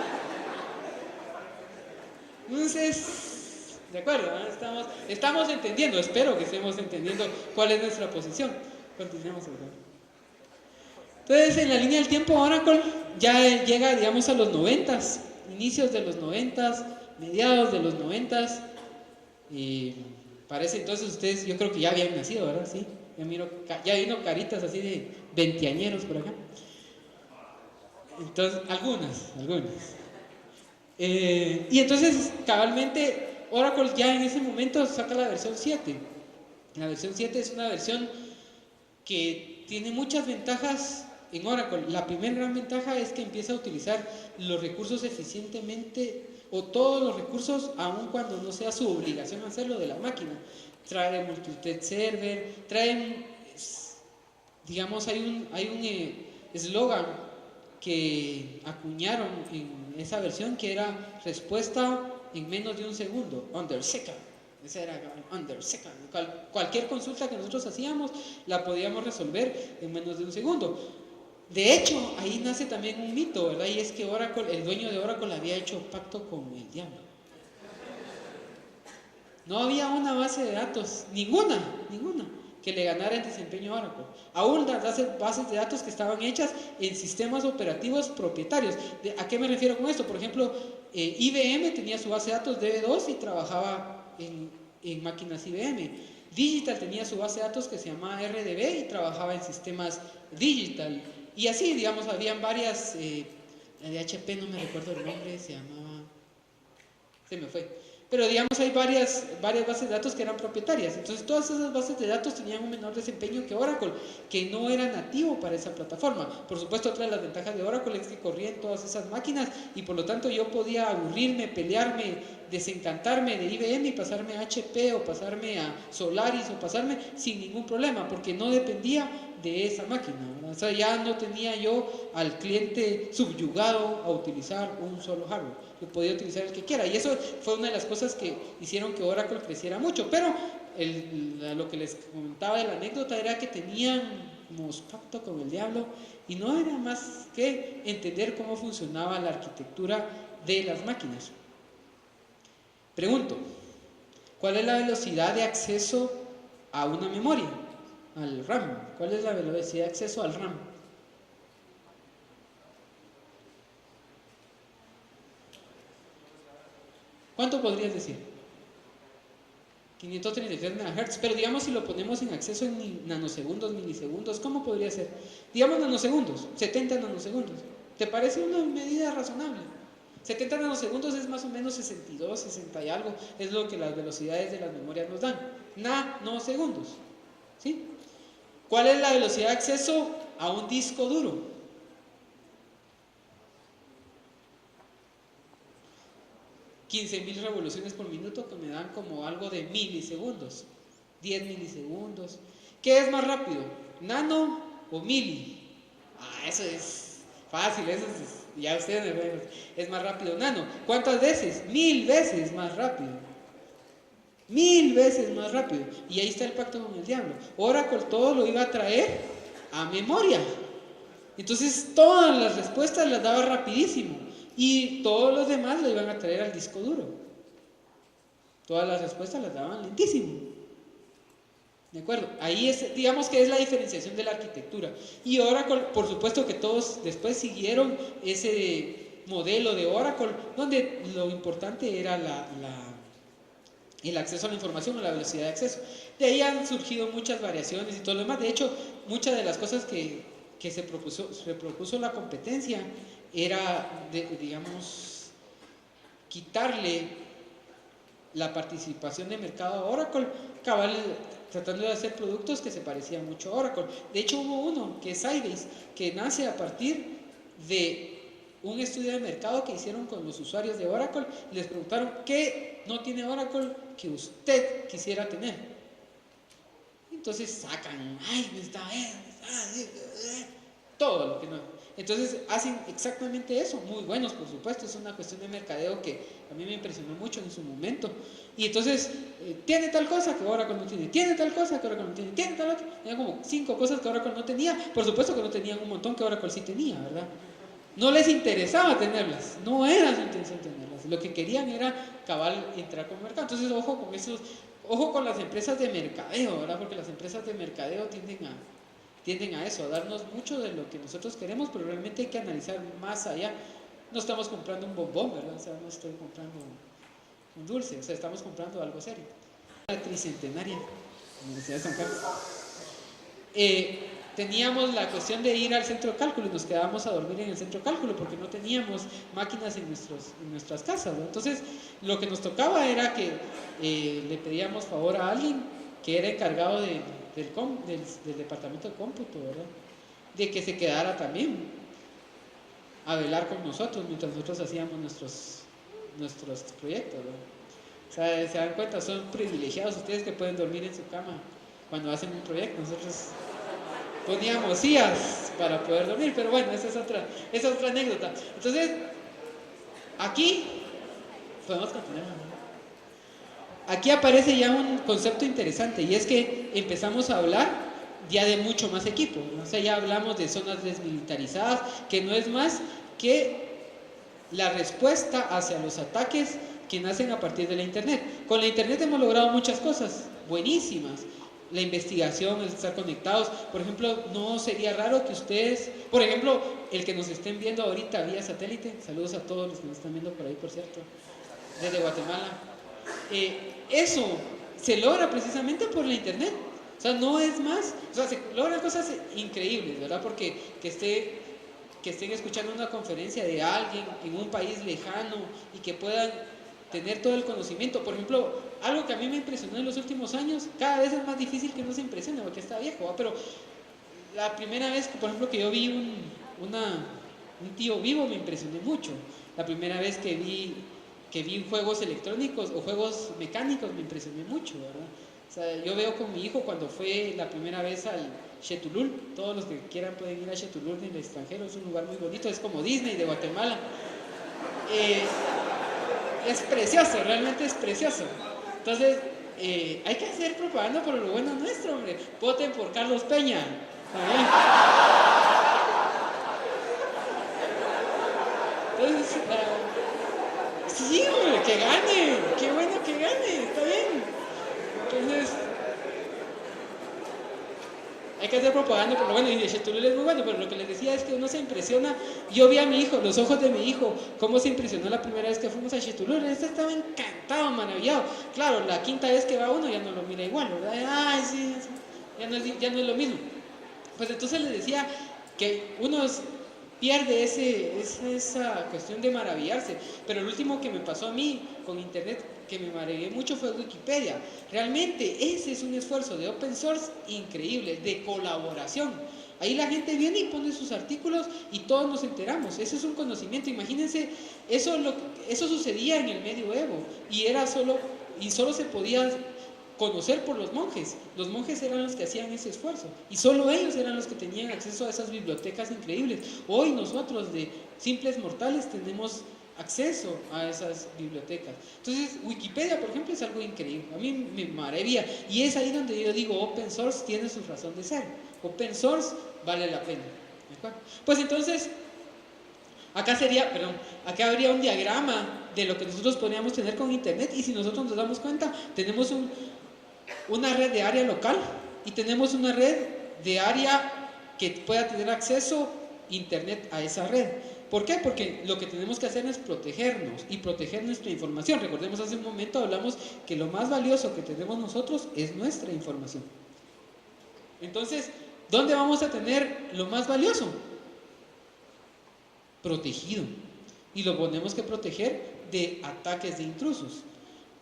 Entonces, de acuerdo, ¿no? Estamos entendiendo, espero que estemos entendiendo cuál es nuestra posición. Continuemos, ¿verdad? Entonces, en la línea del tiempo, Oracle ya llega, digamos, a los 90s, inicios de los 90s, mediados de los 90s, y parece entonces ustedes, yo creo que ya habían nacido, ¿verdad? Sí, ya vino caritas así de veinteañeros por acá. Entonces, algunas. Y entonces, cabalmente, Oracle ya en ese momento saca la versión 7. La versión 7 es una versión que tiene muchas ventajas en Oracle. La primera gran ventaja es que empieza a utilizar los recursos eficientemente, o todos los recursos, aun cuando no sea su obligación hacerlo, de la máquina. Trae multithread server, digamos, hay un eslogan que acuñaron en esa versión que era respuesta en menos de un segundo, under second. Esa era under second. Cualquier consulta que nosotros hacíamos la podíamos resolver en menos de un segundo. De hecho, ahí nace también un mito, ¿verdad? Y es que Oracle, el dueño de Oracle, había hecho pacto con el diablo. No había una base de datos, ninguna, que le ganara el desempeño a Oracle. Aún las bases de datos que estaban hechas en sistemas operativos propietarios. ¿A qué me refiero con esto? Por ejemplo, IBM tenía su base de datos DB2 y trabajaba en máquinas IBM. Digital tenía su base de datos que se llamaba RDB y trabajaba en sistemas Digital. Y así, digamos, habían varias, la de HP no me recuerdo el nombre, se me fue. Pero digamos hay varias bases de datos que eran propietarias. Entonces todas esas bases de datos tenían un menor desempeño que Oracle, que no era nativo para esa plataforma. Por supuesto, otra de las ventajas de Oracle es que corría en todas esas máquinas y por lo tanto yo podía aburrirme, pelearme, desencantarme de IBM y pasarme a HP o pasarme a Solaris o pasarme sin ningún problema, porque no dependía de esa máquina, ¿verdad? O sea, ya no tenía yo al cliente subyugado a utilizar un solo hardware, yo podía utilizar el que quiera, y eso fue una de las cosas que hicieron que Oracle creciera mucho. Pero lo que les comentaba de la anécdota era que teníamos pacto con el diablo y no era más que entender cómo funcionaba la arquitectura de las máquinas. Pregunto, ¿cuál es la velocidad de acceso a una memoria? Al RAM. ¿Cuál es la velocidad de acceso al RAM? ¿Cuánto podrías decir? 533 MHz, pero digamos si lo ponemos en acceso en nanosegundos, milisegundos, ¿cómo podría ser? Digamos nanosegundos, 70 nanosegundos. ¿Te parece una medida razonable? 70 nanosegundos es más o menos 62, 60 y algo, es lo que las velocidades de las memorias nos dan. Nanosegundos, ¿sí? ¿Cuál es la velocidad de acceso a un disco duro? 15.000 revoluciones por minuto, que me dan como algo de milisegundos, 10 milisegundos. ¿Qué es más rápido? ¿Nano o mili? Eso es fácil, eso es, ya ustedes me ven, es más rápido nano. ¿Cuántas veces? 1000 veces más rápido. 1000 veces más rápido. Y ahí está el pacto con el diablo. Oracle todo lo iba a traer a memoria. Entonces todas las respuestas las daba rapidísimo. Y todos los demás lo iban a traer al disco duro. Todas las respuestas las daban lentísimo. ¿De acuerdo? Ahí es, digamos que es la diferenciación de la arquitectura. Y Oracle, por supuesto que todos después siguieron ese modelo de Oracle, donde lo importante era el acceso a la información o la velocidad de acceso. De ahí han surgido muchas variaciones y todo lo demás. De hecho, muchas de las cosas que se propuso la competencia era, digamos, quitarle la participación de mercado a Oracle, tratando de hacer productos que se parecían mucho a Oracle. De hecho, hubo uno que es Sybase, que nace a partir de un estudio de mercado que hicieron con los usuarios de Oracle. Les preguntaron qué no tiene Oracle que usted quisiera tener. Entonces sacan, todo lo que no. Entonces hacen exactamente eso, muy buenos por supuesto, es una cuestión de mercadeo que a mí me impresionó mucho en su momento. Y entonces, tiene tal cosa que Oracle no tiene, tiene tal cosa que Oracle no tiene, tiene tal otra, tenía como 5 cosas que Oracle no tenía. Por supuesto que no tenían un montón que Oracle sí tenía, ¿verdad? No les interesaba tenerlas, no era su intención tenerlas, lo que querían era entrar con el mercado. Entonces ojo con esos, ojo con las empresas de mercadeo, ¿verdad? Porque las empresas de mercadeo tienden a eso, a darnos mucho de lo que nosotros queremos, pero realmente hay que analizar más allá. No estamos comprando un bombón, ¿verdad? O sea, no estoy comprando un dulce, o sea, estamos comprando algo serio. La tricentenaria Universidad de San Carlos. Teníamos la cuestión de ir al centro de cálculo y nos quedábamos a dormir en el centro de cálculo porque no teníamos máquinas en nuestras casas, ¿no? Entonces, lo que nos tocaba era que le pedíamos favor a alguien que era encargado del departamento de cómputo, ¿verdad? De que se quedara también a velar con nosotros mientras nosotros hacíamos nuestros proyectos, ¿verdad? O sea, se dan cuenta, son privilegiados ustedes que pueden dormir en su cama cuando hacen un proyecto. Nosotros poníamos sillas para poder dormir, pero bueno, esa es otra anécdota. Entonces, aquí podemos continuar, ¿no? Aquí aparece ya un concepto interesante, y es que empezamos a hablar ya de mucho más equipo, ¿no? O sea, ya hablamos de zonas desmilitarizadas, que no es más que la respuesta hacia los ataques que nacen a partir de la internet. Con la internet hemos logrado muchas cosas buenísimas. La investigación, el estar conectados. Por ejemplo, no sería raro que ustedes, por ejemplo, el que nos estén viendo ahorita vía satélite, saludos a todos los que nos están viendo por ahí, por cierto, desde Guatemala. Eso se logra precisamente por la internet. O sea, no es más, o sea, se logran cosas increíbles, ¿verdad? Porque que estén escuchando una conferencia de alguien en un país lejano y que puedan tener todo el conocimiento. Por ejemplo, algo que a mí me impresionó en los últimos años, cada vez es más difícil que uno se impresione porque está viejo, ¿va? Pero la primera vez, por ejemplo, que yo vi un tío vivo, me impresioné mucho. La primera vez que vi juegos electrónicos o juegos mecánicos, me impresioné mucho, ¿verdad? O sea, yo veo con mi hijo cuando fue la primera vez al Xetulul. Todos los que quieran pueden ir a Xetulul en el extranjero, es un lugar muy bonito, es como Disney de Guatemala. Es precioso, realmente es precioso. Entonces, hay que hacer propaganda por lo bueno nuestro, hombre. Voten por Carlos Peña. Entonces, sí, hombre, que gane. Qué bueno que gane, está bien. Entonces, hay que hacer propaganda por lo bueno, y Xetulul es muy bueno, pero lo que les decía es que uno se impresiona. Yo vi a mi hijo, los ojos de mi hijo, cómo se impresionó la primera vez que fuimos a Xetulul. Este estaba encantado, maravillado. Claro, la quinta vez que va uno ya no lo mira igual, ¿verdad? Ay, sí, ya no es lo mismo. Pues entonces les decía que uno pierde esa cuestión de maravillarse. Pero el último que me pasó a mí con internet, que me maravillé mucho, fue Wikipedia. Realmente ese es un esfuerzo de open source increíble, de colaboración. Ahí la gente viene y pone sus artículos y todos nos enteramos. Ese es un conocimiento. Imagínense, eso sucedía en el medioevo y solo se podía conocer por los monjes. Los monjes eran los que hacían ese esfuerzo y solo ellos eran los que tenían acceso a esas bibliotecas increíbles. Hoy nosotros de simples mortales tenemos acceso a esas bibliotecas. Entonces Wikipedia, por ejemplo, es algo increíble, a mí me maravilla, y es ahí donde yo digo open source tiene su razón de ser. Open source vale la pena, ¿de acuerdo? Pues entonces acá habría un diagrama de lo que nosotros podríamos tener con internet, y si nosotros nos damos cuenta, tenemos una red de área local y tenemos una red de área que pueda tener acceso a internet a esa red. ¿Por qué? Porque lo que tenemos que hacer es protegernos y proteger nuestra información. Recordemos, hace un momento hablamos que lo más valioso que tenemos nosotros es nuestra información. Entonces, ¿dónde vamos a tener lo más valioso? Protegido. Y lo tenemos que proteger de ataques de intrusos.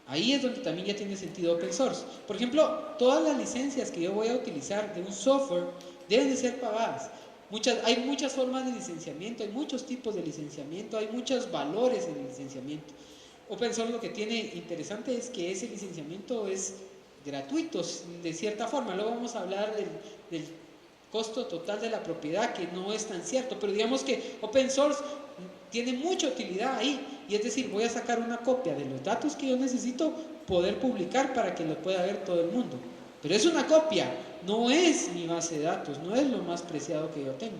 Ahí es donde también ya tiene sentido open source. Por ejemplo, todas las licencias que yo voy a utilizar de un software deben de ser pagadas. Hay muchas formas de licenciamiento, hay muchos tipos de licenciamiento, hay muchos valores en el licenciamiento. Open source lo que tiene interesante es que ese licenciamiento es gratuito, de cierta forma. Luego vamos a hablar del costo total de la propiedad, que no es tan cierto, pero digamos que open source tiene mucha utilidad ahí, y es decir, voy a sacar una copia de los datos que yo necesito poder publicar para que lo pueda ver todo el mundo. Pero es una copia, no es mi base de datos, no es lo más preciado que yo tengo.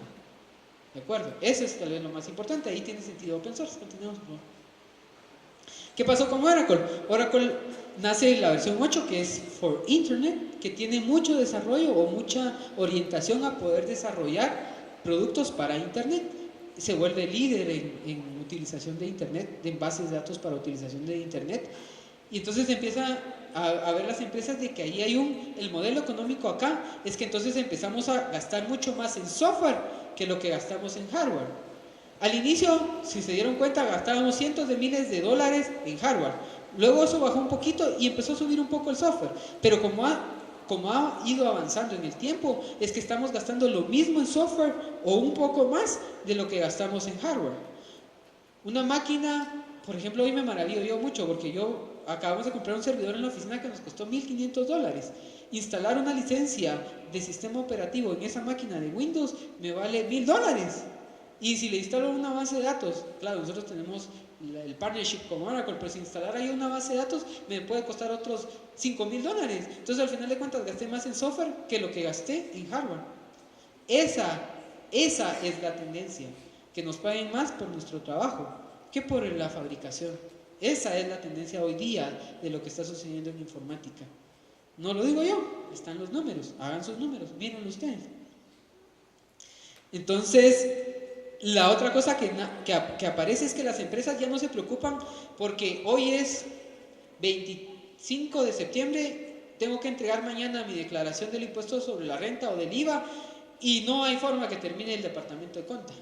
¿De acuerdo? Eso es tal vez lo más importante, ahí tiene sentido open source. Continuamos, por favor. ¿Qué pasó con Oracle? Oracle nace la versión 8, que es for Internet, que tiene mucho desarrollo o mucha orientación a poder desarrollar productos para Internet. Se vuelve líder en utilización de Internet, en bases de datos para utilización de Internet. Y entonces empieza a ver las empresas de que ahí hay el modelo económico acá, es que entonces empezamos a gastar mucho más en software que lo que gastamos en hardware. Al inicio, si se dieron cuenta, gastábamos cientos de miles de dólares en hardware. Luego eso bajó un poquito y empezó a subir un poco el software. Pero como ha ido avanzando en el tiempo, es que estamos gastando lo mismo en software o un poco más de lo que gastamos en hardware. Una máquina, por ejemplo, hoy me maravillo yo mucho porque acabamos de comprar un servidor en la oficina que nos costó $1,500. Instalar una licencia de sistema operativo en esa máquina de Windows me vale $1,000. Y si le instalo una base de datos, claro, nosotros tenemos el partnership con Oracle, pero si instalar ahí una base de datos me puede costar otros $5,000. Entonces al final de cuentas gasté más en software que lo que gasté en hardware. Esa es la tendencia, que nos paguen más por nuestro trabajo que por la fabricación. Esa es la tendencia hoy día de lo que está sucediendo en informática. No lo digo yo, están los números, hagan sus números, mírenlo ustedes. Entonces, la otra cosa que aparece es que las empresas ya no se preocupan porque hoy es 25 de septiembre, tengo que entregar mañana mi declaración del impuesto sobre la renta o del IVA y no hay forma que termine el departamento de conta.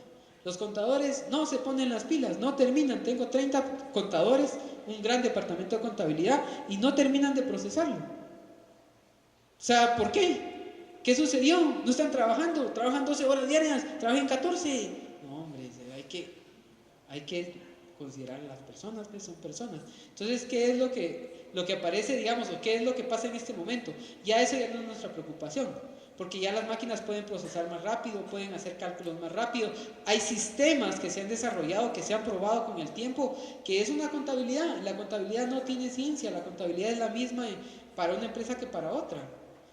Los contadores no se ponen las pilas, no terminan. Tengo 30 contadores un gran departamento de contabilidad y no terminan de procesarlo. O sea, ¿por qué? ¿Qué sucedió? No están trabajando, trabajan 12 horas diarias, trabajan 14. No, hombre, hay que considerar a las personas que son personas. Entonces, ¿qué es lo que aparece, digamos, o qué es lo que pasa en este momento? Ya eso ya no es nuestra preocupación, porque ya las máquinas pueden procesar más rápido, pueden hacer cálculos más rápido. Hay sistemas que se han desarrollado, que se han probado con el tiempo, que es una contabilidad. La contabilidad no tiene ciencia, la contabilidad es la misma para una empresa que para otra.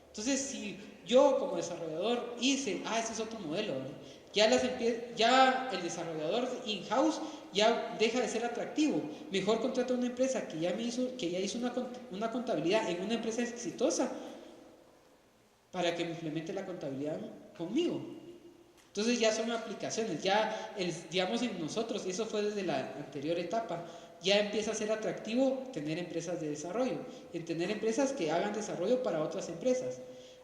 Entonces, si yo como desarrollador hice, ese es otro modelo, ¿no? Ya el desarrollador in-house ya deja de ser atractivo. Mejor contrato a una empresa que ya hizo una contabilidad en una empresa exitosa para que me implemente la contabilidad conmigo. Entonces ya son aplicaciones, digamos en nosotros, y eso fue desde la anterior etapa, ya empieza a ser atractivo tener empresas de desarrollo, en tener empresas que hagan desarrollo para otras empresas.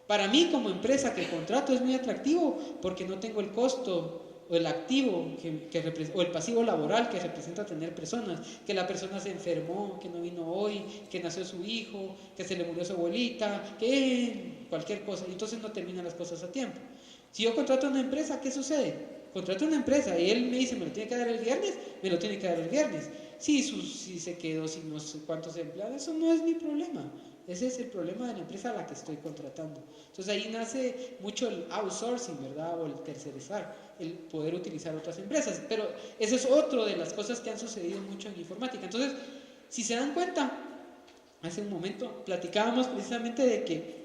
Para mí como empresa que contrato es muy atractivo porque no tengo el costo o el activo o el pasivo laboral que representa tener personas, que la persona se enfermó, que no vino hoy, que nació su hijo, que se le murió su abuelita, que cualquier cosa, y entonces no terminan las cosas a tiempo. Si yo contrato a una empresa, ¿qué sucede? Contrato a una empresa y él me dice, ¿me lo tiene que dar el viernes? Me lo tiene que dar el viernes. Si se quedó sin no sé cuántos empleados, eso no es mi problema. Ese es el problema de la empresa a la que estoy contratando. Entonces ahí nace mucho el outsourcing, ¿verdad? O el tercerizar, el poder utilizar otras empresas. Pero eso es otra de las cosas que han sucedido mucho en informática. Entonces, si se dan cuenta, hace un momento platicábamos precisamente de que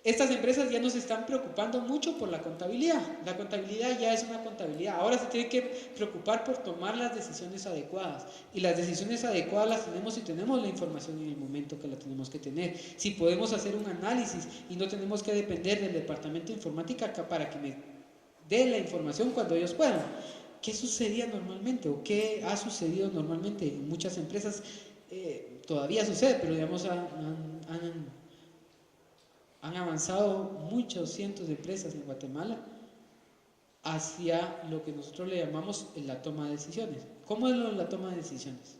estas empresas ya no se están preocupando mucho por la contabilidad. La contabilidad ya es una contabilidad. Ahora se tiene que preocupar por tomar las decisiones adecuadas. Y las decisiones adecuadas las tenemos si tenemos la información en el momento que la tenemos que tener. Si podemos hacer un análisis y no tenemos que depender del departamento de informática para que me dé la información cuando ellos puedan. ¿Qué sucedía normalmente o qué ha sucedido normalmente en muchas empresas? Todavía sucede, pero digamos han avanzado muchos cientos de empresas en Guatemala hacia lo que nosotros le llamamos la toma de decisiones. ¿Cómo es la toma de decisiones?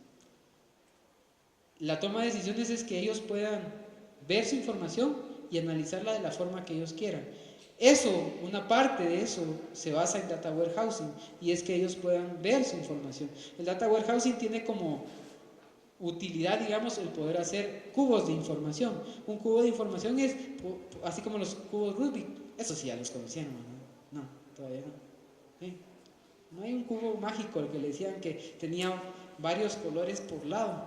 La toma de decisiones es que ellos puedan ver su información y analizarla de la forma que ellos quieran. Una parte de eso se basa en data warehousing y es que ellos puedan ver su información. El data warehousing tiene como utilidad, digamos, el poder hacer cubos de información. Un cubo de información es así como los cubos Rubik. Eso sí ya los conocían, ¿no? No, todavía no. ¿Sí? No hay un cubo mágico al que le decían que tenía varios colores por lado.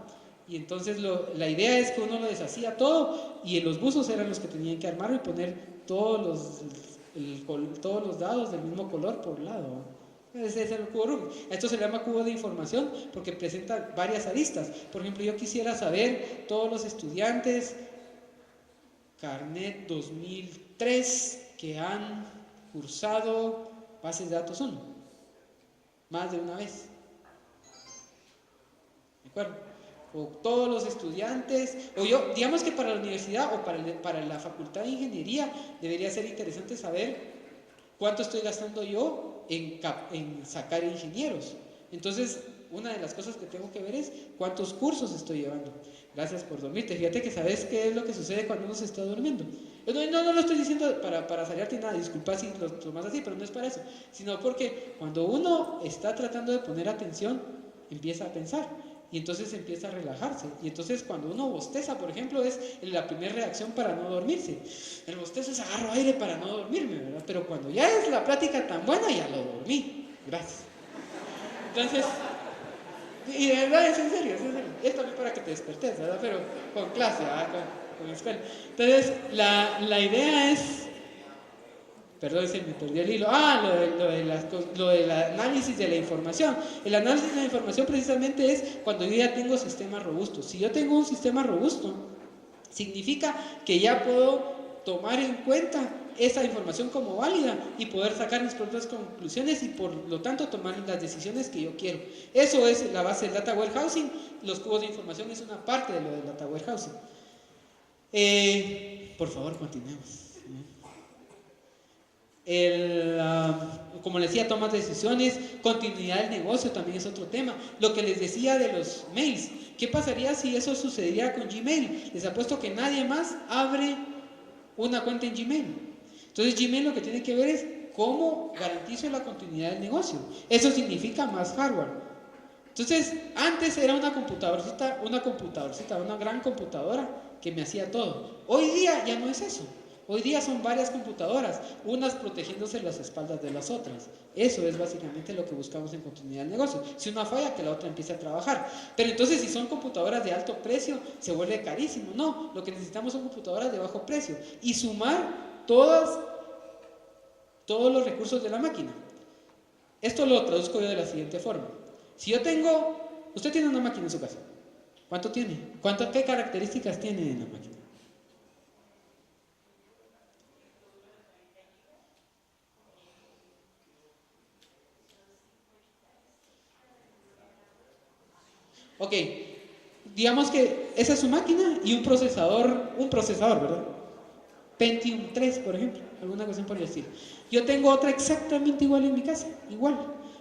Y entonces la idea es que uno lo deshacía todo y los buzos eran los que tenían que armarlo y poner todos los dados del mismo color por lado. Ese es el cubo Rubik. Esto se le llama cubo de información porque presenta varias aristas. Por ejemplo, yo quisiera saber todos los estudiantes Carnet 2003 que han cursado bases de datos 1 más de una vez. ¿De acuerdo? O todos los estudiantes, digamos que para la universidad o para la facultad de ingeniería debería ser interesante saber cuánto estoy gastando yo en sacar ingenieros. Entonces, una de las cosas que tengo que ver es cuántos cursos estoy llevando. Gracias por dormirte. Fíjate que sabes qué es lo que sucede cuando uno se está durmiendo. No lo estoy diciendo para salirte nada, disculpa si lo tomas así, pero no es para eso, sino porque cuando uno está tratando de poner atención, empieza a pensar. Y entonces empieza a relajarse. Y entonces cuando uno bosteza, por ejemplo, es la primera reacción para no dormirse. El bostezo es agarro aire para no dormirme, ¿verdad? Pero cuando ya es la plática tan buena, ya lo dormí. Gracias. Entonces, y de verdad es en serio. Es también para que te despertes, ¿verdad? Pero con clase, ¿verdad? Con escuela. Entonces, la idea es... Perdón, se me perdió el hilo. Lo del análisis de la información. El análisis de la información precisamente es cuando yo ya tengo sistemas robustos. Si yo tengo un sistema robusto, significa que ya puedo tomar en cuenta esa información como válida y poder sacar mis propias conclusiones y por lo tanto tomar las decisiones que yo quiero. Eso es la base del data warehousing. Los cubos de información es una parte de lo del data warehousing. Por favor, continuemos. Como les decía, tomas de decisiones, continuidad del negocio también es otro tema. Lo que les decía de los mails, ¿qué pasaría si eso sucediera con Gmail? Les apuesto que nadie más abre una cuenta en Gmail. Entonces Gmail lo que tiene que ver es cómo garantizo la continuidad del negocio. Eso significa más hardware. Entonces, antes era una computadorcita, una gran computadora que me hacía todo. Hoy día ya no es eso. Hoy día son varias computadoras, unas protegiéndose las espaldas de las otras. Eso es básicamente lo que buscamos en continuidad del negocio. Si una falla, que la otra empiece a trabajar. Pero entonces, si son computadoras de alto precio, se vuelve carísimo. No, lo que necesitamos son computadoras de bajo precio. Y sumar todos los recursos de la máquina. Esto lo traduzco yo de la siguiente forma. Si yo tengo, usted tiene una máquina en su casa. ¿Cuánto tiene? ¿Qué características tiene en la máquina? Ok, digamos que esa es su máquina y un procesador, ¿verdad? Pentium 3, por ejemplo, alguna cuestión por el estilo. Yo tengo otra exactamente igual en mi casa, igual.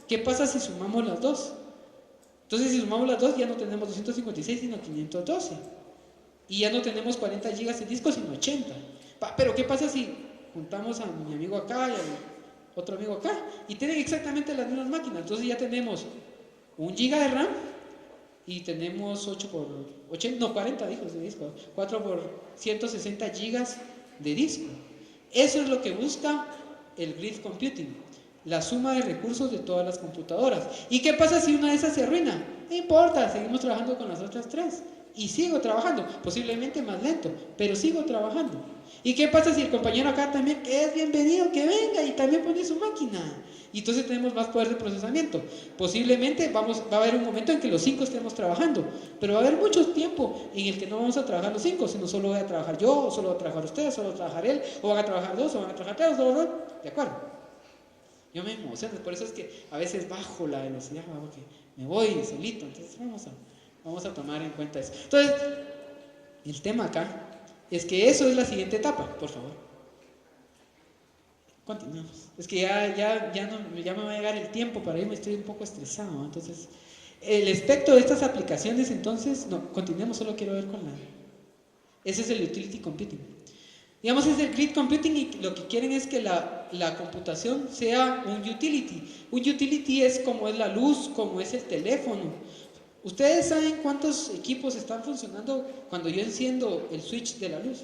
¿Qué pasa si sumamos las dos? Entonces, si sumamos las dos, ya no tenemos 256, sino 512. Y ya no tenemos 40 gigas de disco, sino 80. Pero, ¿qué pasa si juntamos a mi amigo acá y al otro amigo acá? Y tienen exactamente las mismas máquinas. Entonces, ya tenemos 1 giga de RAM y tenemos 40 discos de disco. 4 por 160 gigas de disco. Eso es lo que busca el grid computing, la suma de recursos de todas las computadoras. ¿Y qué pasa si una de esas se arruina? No importa, seguimos trabajando con las otras 3 y sigo trabajando, posiblemente más lento, pero sigo trabajando. ¿Y qué pasa si el compañero acá también, que es bienvenido, que venga y también pone su máquina? Y entonces tenemos más poder de procesamiento. Posiblemente va a haber un momento en que los 5 estemos trabajando, pero va a haber mucho tiempo en el que no vamos a trabajar los 5, sino solo voy a trabajar yo, o solo va a trabajar usted, o solo va a trabajar él, o van a trabajar 2, o van a trabajar 3, ¿de acuerdo? Yo me emociono, por eso es que a veces bajo la velocidad, porque me voy solito. Entonces vamos a tomar en cuenta eso. Entonces, el tema acá es que eso es la siguiente etapa, por favor. Continuamos. Es que ya me va a llegar el tiempo para irme, estoy un poco estresado. Entonces, el aspecto de estas aplicaciones, entonces, no, continuemos, solo quiero ver con ese es el utility computing. Digamos, es el grid computing y lo que quieren es que la computación sea un utility. Un utility es como es la luz, como es el teléfono. ¿Ustedes saben cuántos equipos están funcionando cuando yo enciendo el switch de la luz?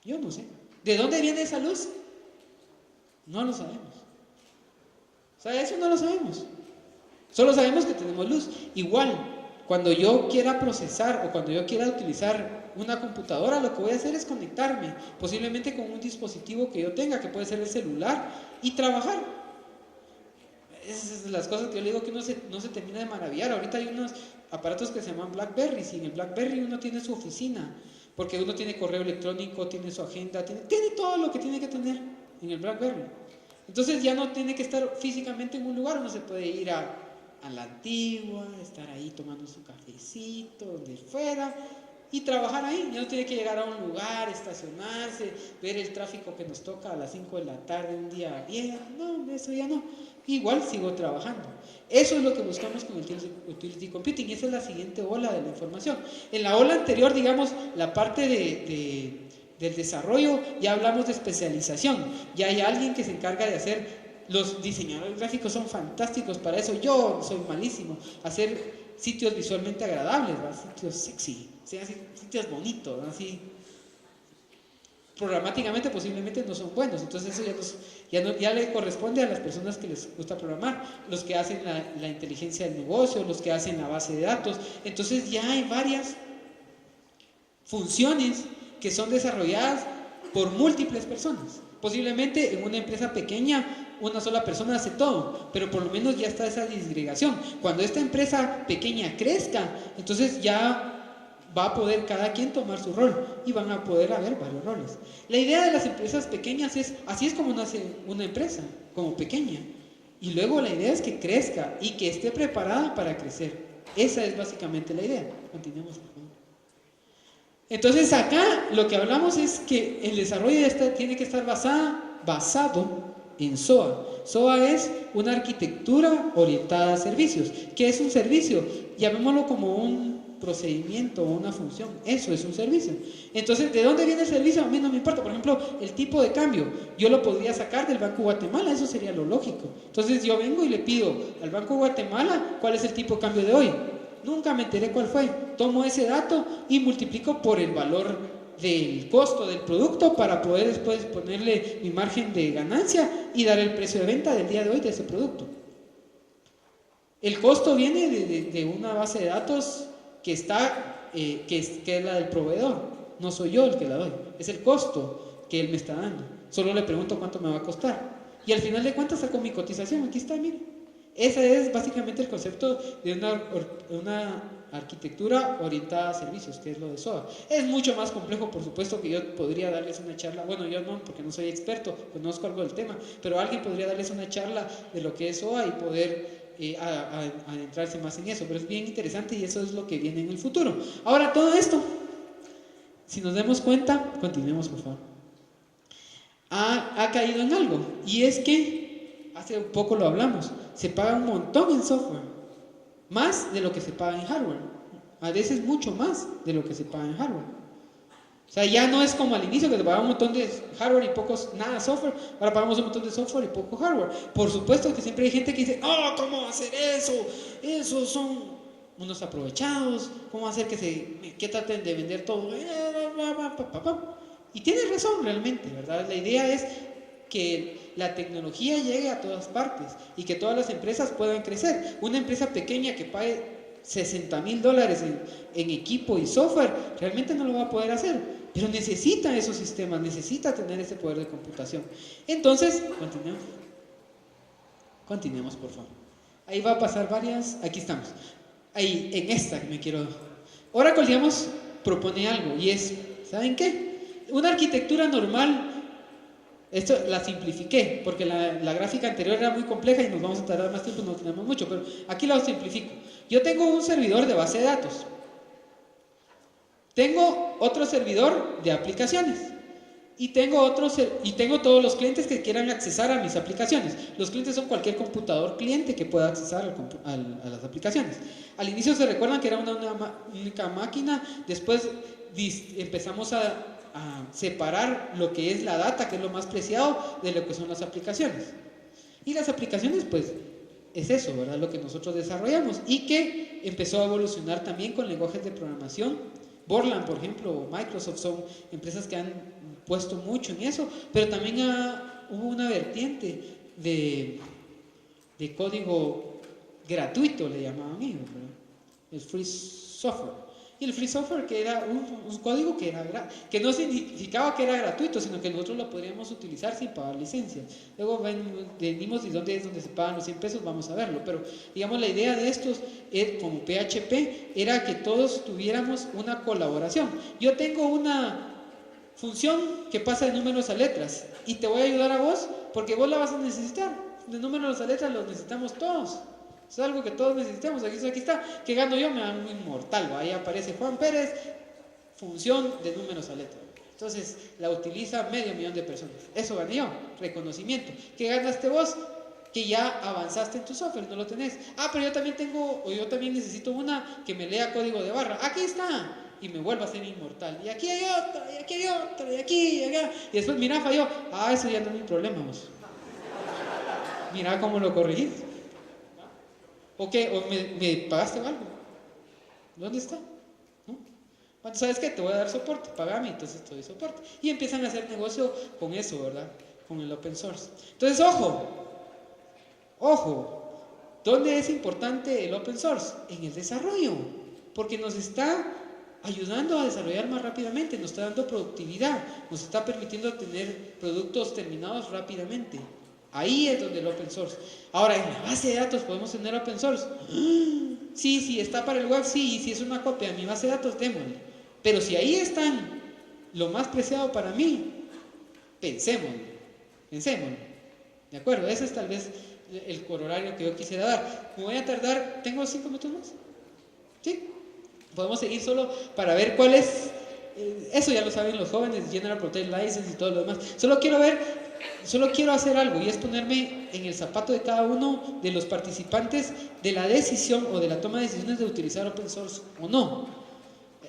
Yo no sé. ¿De dónde viene esa luz? No lo sabemos. O sea, eso no lo sabemos. Solo sabemos que tenemos luz. Igual, cuando yo quiera procesar o cuando yo quiera utilizar una computadora, lo que voy a hacer es conectarme, posiblemente con un dispositivo que yo tenga, que puede ser el celular, y trabajar. Esas son las cosas que yo le digo que no se termina de maravillar. Ahorita hay unos aparatos que se llaman BlackBerry, y en el BlackBerry uno tiene su oficina, porque uno tiene correo electrónico, tiene su agenda, tiene todo lo que tiene que tener en el BlackBerry. Entonces ya no tiene que estar físicamente en un lugar, uno se puede ir a la antigua, estar ahí tomando su cafecito, donde fuera, y trabajar ahí. Ya no tiene que llegar a un lugar, estacionarse, ver el tráfico que nos toca a las 5 de la tarde un día bien. No, eso ya no. Igual sigo trabajando. Eso es lo que buscamos con el utility computing, y esa es la siguiente ola de la información. En la ola anterior, digamos, la parte del desarrollo, ya hablamos de especialización. Ya hay alguien que se encarga de hacer. Los diseñadores gráficos son fantásticos para eso. Yo soy malísimo. Hacer sitios visualmente agradables, ¿verdad? Sitios sexy, sitios bonitos, ¿no? Así. Programáticamente posiblemente no son buenos. Entonces eso ya le corresponde a las personas que les gusta programar, los que hacen la inteligencia del negocio, los que hacen la base de datos. Entonces ya hay varias funciones que son desarrolladas por múltiples personas. Posiblemente en una empresa pequeña una sola persona hace todo, pero por lo menos ya está esa disgregación. Cuando esta empresa pequeña crezca, entonces ya va a poder cada quien tomar su rol y van a poder haber varios roles. La idea de las empresas pequeñas así es como nace una empresa, como pequeña. Y luego la idea es que crezca y que esté preparada para crecer. Esa es básicamente la idea. Continuemos, por favor. Entonces acá lo que hablamos es que el desarrollo tiene que estar basado basado en SOA. SOA es una arquitectura orientada a servicios. ¿Qué es un servicio? Llamémoslo como un procedimiento o una función. Eso es un servicio. Entonces, ¿de dónde viene el servicio? A mí no me importa. Por ejemplo, el tipo de cambio. Yo lo podría sacar del Banco Guatemala, eso sería lo lógico. Entonces, yo vengo y le pido al Banco Guatemala cuál es el tipo de cambio de hoy. Nunca me enteré cuál fue. Tomo ese dato y multiplico por el valor del costo del producto para poder después ponerle mi margen de ganancia y dar el precio de venta del día de hoy de ese producto. El costo viene de una base de datos que está, que es la del proveedor. No soy yo el que la doy, es el costo que él me está dando. Solo le pregunto cuánto me va a costar. Y al final de cuentas saco mi cotización. Aquí está, mire. Ese es básicamente el concepto de una arquitectura orientada a servicios, que es lo de SOA. Es mucho más complejo, por supuesto, que yo podría darles una charla. Bueno, yo no, porque no soy experto, conozco algo del tema, pero alguien podría darles una charla de lo que es SOA y poder adentrarse más en eso. Pero es bien interesante y eso es lo que viene en el futuro. Ahora, todo esto, si nos damos cuenta, continuemos por favor, ha caído en algo, y es que hace un poco lo hablamos, se paga un montón en software, más de lo que se paga en hardware, a veces mucho más de lo que se paga en hardware. O sea, ya no es como al inicio que te pagaba un montón de hardware y nada software. Ahora pagamos un montón de software y poco hardware. Por supuesto que siempre hay gente que dice, oh, ¿cómo hacer eso? Esos son unos aprovechados. ¿Cómo hacer que traten de vender todo? Y tiene razón realmente, ¿verdad? La idea es que la tecnología llegue a todas partes y que todas las empresas puedan crecer. Una empresa pequeña que pague $60,000 en equipo y software realmente no lo va a poder hacer, pero necesita esos sistemas, necesita tener ese poder de computación. Entonces, continuemos por favor. Ahí va a pasar varias, aquí estamos. Ahí, en esta me quiero... Oracle, digamos, propone algo y es, ¿saben qué? Una arquitectura normal. Esto la simplifiqué, porque la gráfica anterior era muy compleja y nos vamos a tardar más tiempo, no tenemos mucho, pero aquí lo simplifico. Yo tengo un servidor de base de datos. Tengo otro servidor de aplicaciones. Y tengo todos los clientes que quieran accesar a mis aplicaciones. Los clientes son cualquier computador cliente que pueda accesar a las aplicaciones. Al inicio se recuerdan que era una única máquina, después empezamos a separar lo que es la data, que es lo más preciado, de lo que son las aplicaciones. Y las aplicaciones, pues, es eso, ¿verdad? Lo que nosotros desarrollamos y que empezó a evolucionar también con lenguajes de programación. Borland, por ejemplo, o Microsoft son empresas que han puesto mucho en eso, pero también hubo una vertiente de código gratuito, le llamaban ellos, ¿verdad? El free software. Y el free software, que era un código que no significaba que era gratuito, sino que nosotros lo podríamos utilizar sin pagar licencia. Luego venimos y dónde es donde se pagan los $100, vamos a verlo. Pero digamos, la idea de estos, como PHP, era que todos tuviéramos una colaboración. Yo tengo una función que pasa de números a letras y te voy a ayudar a vos porque vos la vas a necesitar. De números a letras los necesitamos todos. Es algo que todos necesitamos. Aquí está. ¿Qué gano yo? Me dan un inmortal. Ahí aparece Juan Pérez, función de números a letras. Entonces la utiliza 500,000 de personas. Eso gané yo, reconocimiento. ¿Qué ganaste vos? Que ya avanzaste en tu software, no lo tenés. Pero yo también necesito una que me lea código de barra. Aquí está. Y me vuelvo a ser inmortal. Y aquí hay otra, y aquí hay otra, y aquí, y acá. Y después, mira, falló. Eso ya no es mi problema, vos. Mira cómo lo corregís. ¿O qué? ¿O me pagaste algo? ¿Dónde está? ¿No? Bueno, ¿sabes qué? Te voy a dar soporte, pagame, entonces te doy soporte. Y empiezan a hacer negocio con eso, ¿verdad? Con el open source. Entonces, ojo, ¿dónde es importante el open source? En el desarrollo, porque nos está ayudando a desarrollar más rápidamente, nos está dando productividad, nos está permitiendo tener productos terminados rápidamente. Ahí es donde el open source. Ahora, en la base de datos podemos tener open source. Sí, está para el web, sí, y si es una copia de mi base de datos, démosle. Pero si ahí están lo más preciado para mí, pensémoslo. ¿De acuerdo? Ese es tal vez el corolario que yo quisiera dar. Me voy a tardar, ¿tengo 5 minutos más? ¿Sí? Podemos seguir solo para ver cuál es. Eso ya lo saben los jóvenes, General Protect License y todo lo demás. Solo quiero ver solo quiero hacer algo, y es ponerme en el zapato de cada uno de los participantes de la decisión o de la toma de decisiones de utilizar open source o no.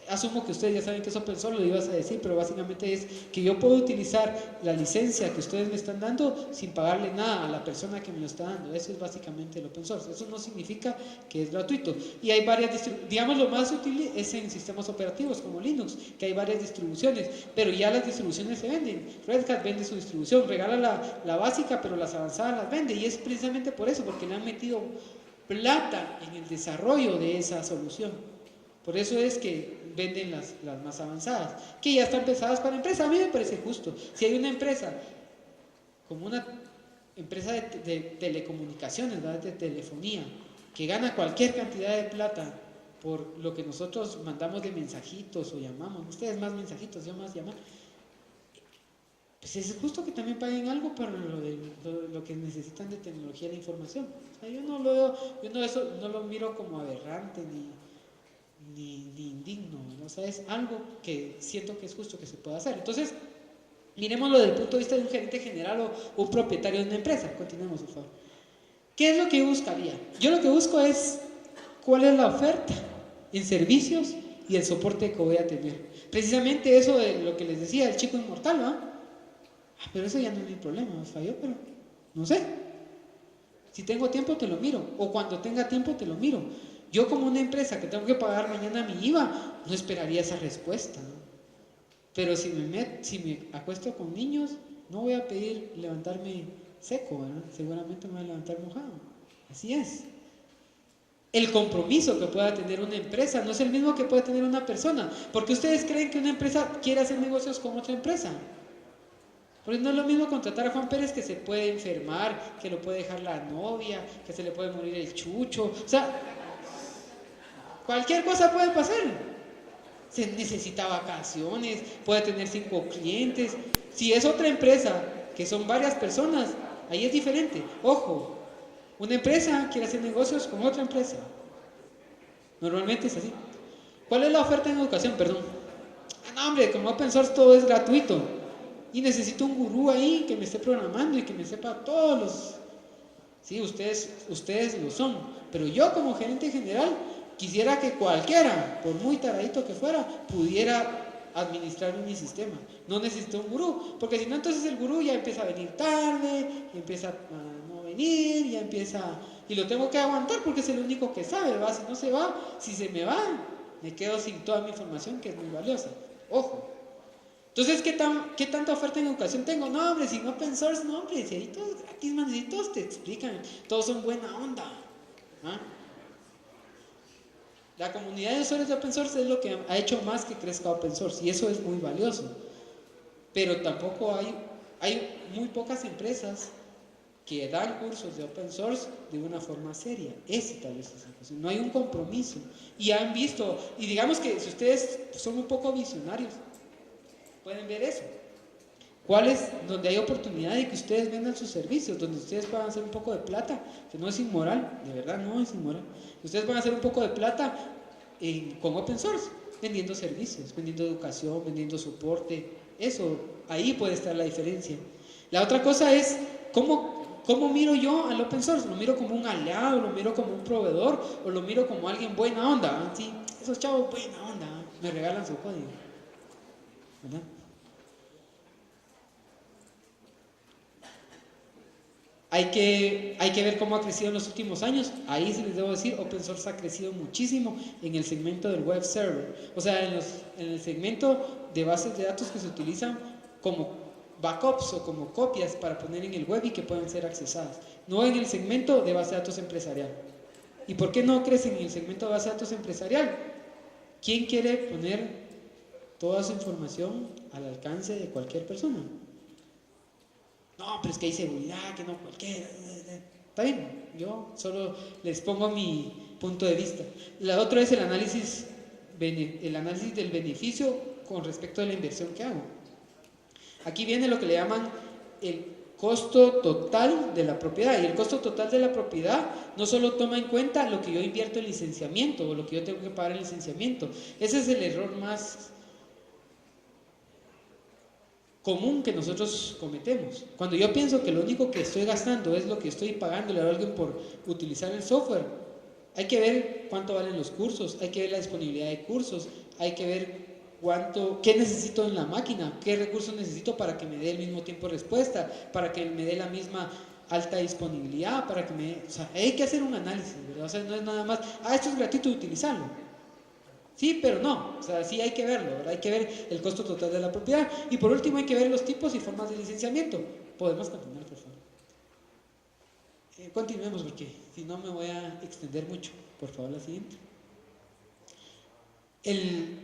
Asumo que ustedes ya saben que es open source, lo ibas a decir, pero básicamente es que yo puedo utilizar la licencia que ustedes me están dando sin pagarle nada a la persona que me lo está dando. Eso es básicamente el open source. Eso no significa que es gratuito. Y hay varias, digamos, lo más útil es en sistemas operativos como Linux, que hay varias distribuciones, pero ya las distribuciones se venden. Red Hat vende su distribución, regala la básica, pero las avanzadas las vende, y es precisamente por eso, porque le han metido plata en el desarrollo de esa solución. Por eso es que venden las más avanzadas, que ya están pensadas para empresas. A mí me parece justo. Si hay una empresa, como una empresa de telecomunicaciones, ¿verdad?, de telefonía, que gana cualquier cantidad de plata por lo que nosotros mandamos de mensajitos o llamamos, ustedes más mensajitos, yo más llamar, pues es justo que también paguen algo por lo que necesitan de tecnología de la información. O sea, yo no lo veo, eso no lo miro como aberrante ni indigno, ¿no? O sea, es algo que siento que es justo que se pueda hacer. Entonces, miremoslo desde el punto de vista de un gerente general o un propietario de una empresa. Continuemos, por favor. ¿Qué es lo que yo buscaría? Yo lo que busco es cuál es la oferta en servicios y el soporte que voy a tener. Precisamente eso de lo que les decía, el chico inmortal, ¿no? Pero eso ya no es mi problema, me falló, pero no sé. Si tengo tiempo te lo miro, o cuando tenga tiempo te lo miro. Yo como una empresa que tengo que pagar mañana mi IVA, no esperaría esa respuesta, ¿no? Pero si me acuesto con niños, no voy a pedir levantarme seco, ¿verdad? Seguramente me voy a levantar mojado. Así es. El compromiso que pueda tener una empresa no es el mismo que puede tener una persona. Porque ustedes creen que una empresa quiere hacer negocios con otra empresa. Porque no es lo mismo contratar a Juan Pérez, que se puede enfermar, que lo puede dejar la novia, que se le puede morir el chucho. O sea, cualquier cosa puede pasar. Se necesita vacaciones, puede tener 5 clientes. Si es otra empresa, que son varias personas, ahí es diferente. Ojo, una empresa quiere hacer negocios con otra empresa. Normalmente es así. ¿Cuál es la oferta en educación? Perdón. No, hombre, como open source todo es gratuito. Y necesito un gurú ahí que me esté programando y que me sepa todos los... Sí, ustedes lo son. Pero yo como gerente general quisiera que cualquiera, por muy taradito que fuera, pudiera administrar mi sistema. No necesito un gurú, porque si no, entonces el gurú ya empieza a venir tarde, empieza a no venir, ya empieza... Y lo tengo que aguantar porque es el único que sabe, ¿va? Si no se va, si se me va, me quedo sin toda mi información, que es muy valiosa. Ojo. Entonces, ¿qué tanta oferta en educación tengo? No, hombre, sin open source, no, hombre, si ahí todo es gratis, man, si todos te explican, todos son buena onda. ¿Ah? La comunidad de usuarios de open source es lo que ha hecho más que crezca open source, y eso es muy valioso. Pero tampoco hay muy pocas empresas que dan cursos de open source de una forma seria. Ese tal vez es la cuestión. No hay un compromiso. Y han visto, y digamos que si ustedes son un poco visionarios, pueden ver eso. ¿Cuál es donde hay oportunidad de que ustedes vendan sus servicios, donde ustedes puedan hacer un poco de plata, que no es inmoral, de verdad no es inmoral? Ustedes van a hacer un poco de plata con open source, vendiendo servicios, vendiendo educación, vendiendo soporte. Eso, ahí puede estar la diferencia. La otra cosa es, ¿cómo miro yo al open source? ¿Lo miro como un aliado, lo miro como un proveedor, o lo miro como alguien buena onda? Sí, esos chavos buena onda, me regalan su código, ¿verdad? Hay que ver cómo ha crecido en los últimos años. Ahí sí les debo decir, open source ha crecido muchísimo en el segmento del web server. O sea, en el segmento de bases de datos que se utilizan como backups o como copias para poner en el web y que puedan ser accesadas. No en el segmento de base de datos empresarial. ¿Y por qué no crece en el segmento de base de datos empresarial? ¿Quién quiere poner toda su información al alcance de cualquier persona? No, pero es que hay seguridad, que no cualquiera. Está bien, yo solo les pongo mi punto de vista. La otra es el análisis del beneficio con respecto a la inversión que hago. Aquí viene lo que le llaman el costo total de la propiedad. Y el costo total de la propiedad no solo toma en cuenta lo que yo invierto en licenciamiento o lo que yo tengo que pagar en licenciamiento. Ese es el error más común que nosotros cometemos. Cuando yo pienso que lo único que estoy gastando es lo que estoy pagándole a alguien por utilizar el software, hay que ver cuánto valen los cursos, hay que ver la disponibilidad de cursos, hay que ver qué necesito en la máquina, qué recursos necesito para que me dé el mismo tiempo de respuesta, para que me dé la misma alta disponibilidad, para que o sea, hay que hacer un análisis, ¿verdad? O sea, no es nada más, esto es gratuito, utilizarlo. Sí, pero no, o sea, sí hay que verlo, ¿verdad? Hay que ver el costo total de la propiedad. Y por último hay que ver los tipos y formas de licenciamiento. Podemos continuar, por favor. Continuemos porque si no me voy a extender mucho. Por favor, la siguiente. El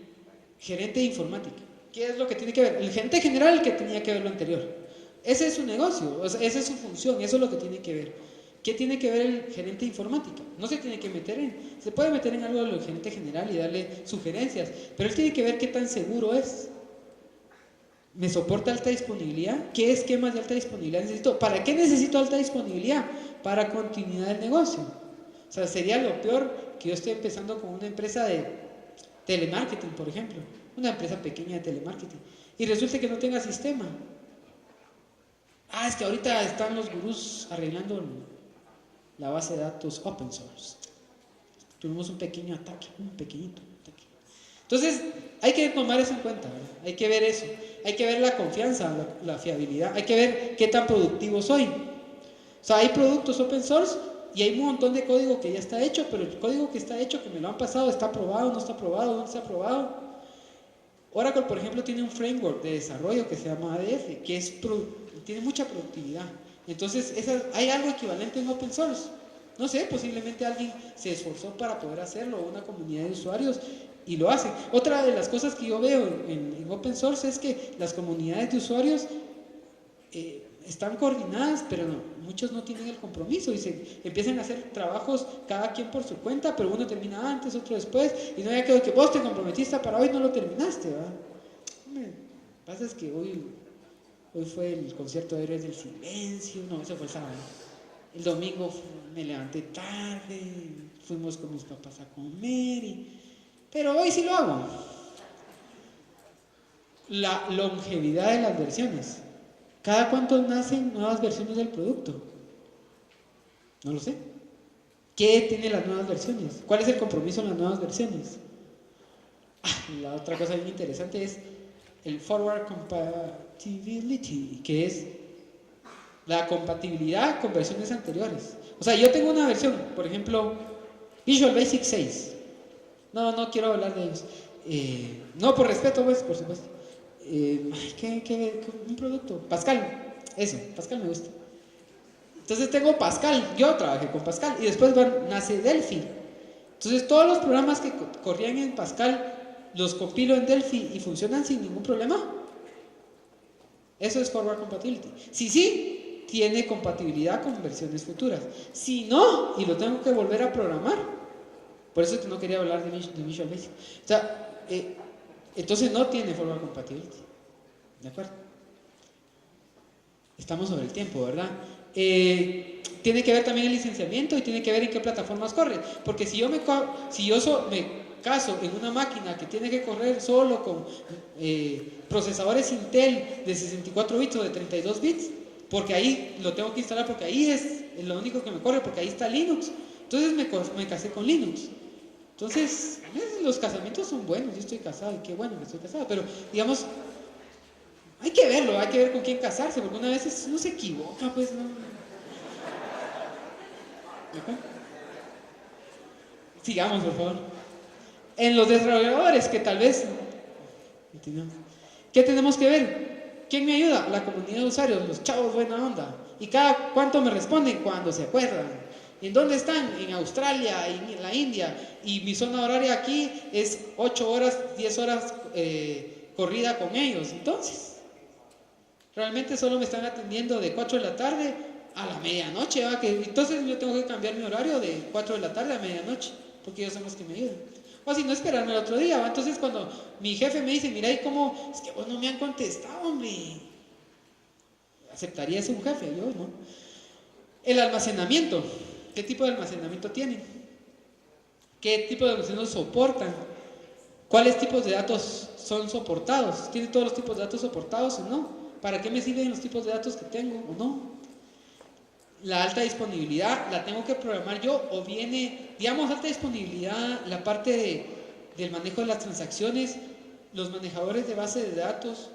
gerente de informática. ¿Qué es lo que tiene que ver? El gerente general que tenía que ver lo anterior. Ese es su negocio, o sea, esa es su función, eso es lo que tiene que ver. ¿Qué tiene que ver el gerente de informática? No se tiene que meter se puede meter en algo del gerente general y darle sugerencias, pero él tiene que ver qué tan seguro es. ¿Me soporta alta disponibilidad? ¿Qué esquemas de alta disponibilidad necesito? ¿Para qué necesito alta disponibilidad? Para continuidad del negocio. O sea, sería lo peor que yo esté empezando con una empresa de telemarketing, por ejemplo, una empresa pequeña de telemarketing, y resulta que no tenga sistema. Es que ahorita están los gurús arreglando la base de datos open source. Tuvimos un pequeño ataque, un pequeñito ataque. Entonces, hay que tomar eso en cuenta, ¿verdad? Hay que ver eso. Hay que ver la confianza, la fiabilidad. Hay que ver qué tan productivo soy. O sea, hay productos open source y hay un montón de código que ya está hecho, pero el código que está hecho, que me lo han pasado, ¿está aprobado? ¿No está aprobado? ¿Dónde está aprobado? Oracle, por ejemplo, tiene un framework de desarrollo que se llama ADF, que tiene mucha productividad. Entonces, hay algo equivalente en open source. No sé, posiblemente alguien se esforzó para poder hacerlo, una comunidad de usuarios, y lo hacen. Otra de las cosas que yo veo en open source es que las comunidades de usuarios están coordinadas, pero muchos no tienen el compromiso y se empiezan a hacer trabajos cada quien por su cuenta, pero uno termina antes, otro después, y no ya quedó que vos te comprometiste para hoy, no lo terminaste, ¿verdad? Lo que pasa es que hoy fue el concierto de Héroes del Silencio, no, eso fue el sábado. El domingo me levanté tarde, fuimos con mis papás a comer, pero hoy sí lo hago. La longevidad de las versiones. ¿Cada cuánto nacen nuevas versiones del producto? No lo sé. ¿Qué tienen las nuevas versiones? ¿Cuál es el compromiso en las nuevas versiones? La otra cosa bien interesante es el forward compatibility, que es la compatibilidad con versiones anteriores. O sea, yo tengo una versión, por ejemplo, Visual Basic 6. No quiero hablar de ellos. No, por respeto, pues, por supuesto. Un producto, Pascal, Pascal me gusta. Entonces tengo Pascal, yo trabajé con Pascal y después nace Delphi. Entonces todos los programas que corrían en Pascal los compilo en Delphi y funcionan sin ningún problema. Eso es forward compatibility. Sí, tiene compatibilidad con versiones futuras. Si no, y lo tengo que volver a programar. Por eso es que no quería hablar de Visual Basic. O sea, entonces no tiene forward compatibility. ¿De acuerdo? Estamos sobre el tiempo, ¿verdad? Tiene que ver también el licenciamiento y tiene que ver en qué plataformas corre. Porque si yo me caso en una máquina que tiene que correr solo con procesadores Intel de 64 bits o de 32 bits, porque ahí lo tengo que instalar, porque ahí es lo único que me corre, porque ahí está Linux. Entonces me casé con Linux. Entonces, los casamientos son buenos, yo estoy casado y qué bueno que estoy casado, pero digamos, hay que verlo, hay que ver con quién casarse, porque una vez uno se equivoca, pues no. Sigamos, por favor. En los desarrolladores, que tal vez, ¿qué tenemos que ver? ¿Quién me ayuda? La comunidad de usuarios, los chavos buena onda. ¿Y cada cuánto me responden? Cuando se acuerdan. ¿En dónde están? En Australia, en la India. Y mi zona horaria aquí es 8 horas, 10 horas corrida con ellos. Entonces, realmente solo me están atendiendo de 4 de la tarde a la medianoche. ¿Va? Entonces yo tengo que cambiar mi horario de 4 de la tarde a medianoche, porque ellos son los que me ayudan. O si no, esperarme el otro día. ¿Va? Entonces cuando mi jefe me dice, mira, ¿y cómo? Es que vos no me han contestado, hombre. ¿Aceptaría ser un jefe? Yo no. El almacenamiento. ¿Qué tipo de almacenamiento tienen? ¿Qué tipo de almacenamiento soportan? ¿Cuáles tipos de datos son soportados? ¿Tiene todos los tipos de datos soportados o no? ¿Para qué me sirven los tipos de datos que tengo o no? La alta disponibilidad la tengo que programar yo, o viene, digamos, alta disponibilidad, la parte del manejo de las transacciones, los manejadores de base de datos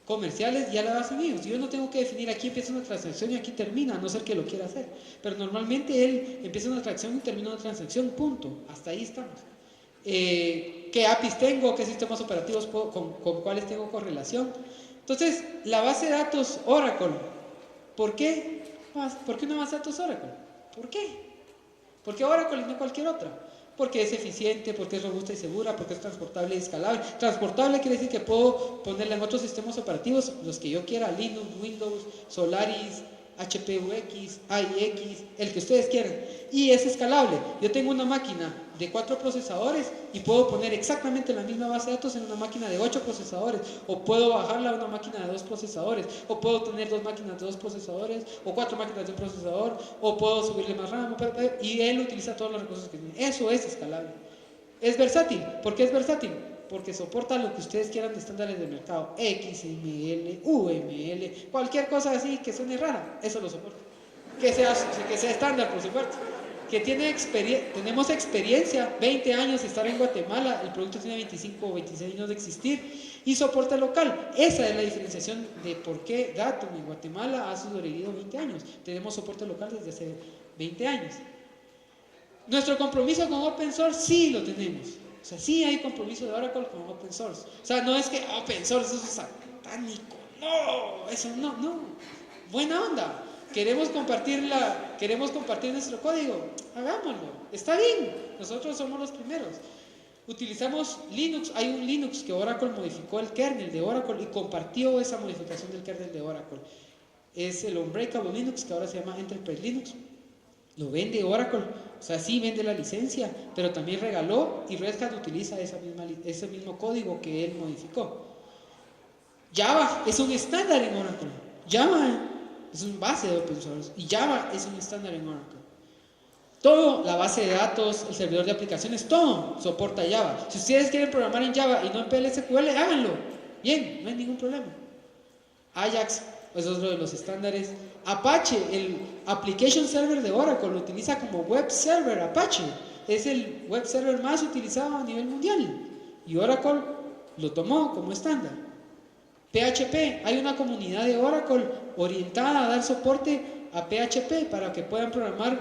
comerciales ya la hacen ellos. Yo no tengo que definir aquí empieza una transacción y aquí termina, a no ser que lo quiera hacer. Pero normalmente él empieza una transacción y termina una transacción, punto. Hasta ahí estamos. ¿Qué APIs tengo? ¿Qué sistemas operativos con cuáles tengo correlación? Entonces, la base de datos Oracle, ¿por qué? ¿Por qué una base de datos Oracle? ¿Por qué? ¿Por qué Oracle y no cualquier otra? Porque es eficiente, porque es robusta y segura, porque es transportable y escalable. Transportable quiere decir que puedo ponerla en otros sistemas operativos, los que yo quiera, Linux, Windows, Solaris, HP UX, AIX, el que ustedes quieran. Y es escalable. Yo tengo una máquina de 4 procesadores y puedo poner exactamente la misma base de datos en una máquina de 8 procesadores, o puedo bajarla a una máquina de 2 procesadores, o puedo tener 2 máquinas de 2 procesadores, o 4 máquinas de un procesador, o puedo subirle más RAM, y él utiliza todos los recursos que tiene. Eso es escalable. Es versátil. ¿Por qué es versátil? Porque soporta lo que ustedes quieran de estándares de mercado, XML, UML, cualquier cosa así que suene rara, eso lo soporta. Que sea estándar, por supuesto. Que tenemos experiencia, 20 años de estar en Guatemala, el producto tiene 25 o 26 años de existir y soporte local. Esa es la diferenciación de por qué Datum en Guatemala ha sobrevivido 20 años. Tenemos soporte local desde hace 20 años. Nuestro compromiso con Open Source sí lo tenemos. O sea, sí hay compromiso de Oracle con Open Source. O sea, no es que Open Source eso es satánico. No, eso no. Buena onda. Queremos compartir nuestro código. Hagámoslo. Está bien. Nosotros somos los primeros. Utilizamos Linux. Hay un Linux que Oracle modificó el kernel de Oracle y compartió esa modificación del kernel de Oracle. Es el Unbreakable Linux, que ahora se llama Enterprise Linux. Lo vende Oracle, o sea, sí vende la licencia, pero también regaló, y Red Hat utiliza ese mismo código que él modificó. Java es un estándar en Oracle. Java es una base de open source y Java es un estándar en Oracle. Todo, la base de datos, el servidor de aplicaciones, todo soporta Java. Si ustedes quieren programar en Java y no en PLSQL, háganlo. Bien, no hay ningún problema. Ajax es otro de los estándares. Apache, el Application Server de Oracle, lo utiliza como web server. Apache es el web server más utilizado a nivel mundial y Oracle lo tomó como estándar. PHP, hay una comunidad de Oracle orientada a dar soporte a PHP para que puedan programar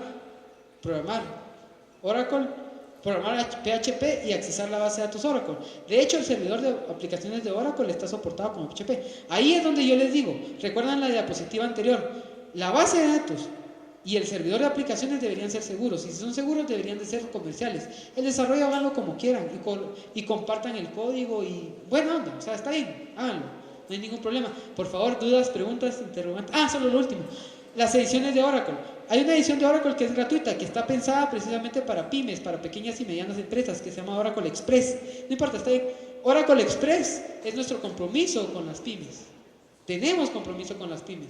Oracle, programar PHP y accesar la base de datos Oracle. De hecho, el servidor de aplicaciones de Oracle está soportado con PHP. Ahí es donde yo les digo, recuerdan la diapositiva anterior, la base de datos y el servidor de aplicaciones deberían ser seguros. Y si son seguros, deberían de ser comerciales. El desarrollo háganlo como quieran y compartan el código y buena onda, o sea, está bien, háganlo, no hay ningún problema. Por favor, dudas, preguntas, interrogantes. Solo lo último, las ediciones de Oracle. Hay una edición de Oracle que es gratuita, que está pensada precisamente para pymes, para pequeñas y medianas empresas, que se llama Oracle Express. No importa, está ahí. Oracle Express es nuestro compromiso con las pymes. Tenemos compromiso con las pymes.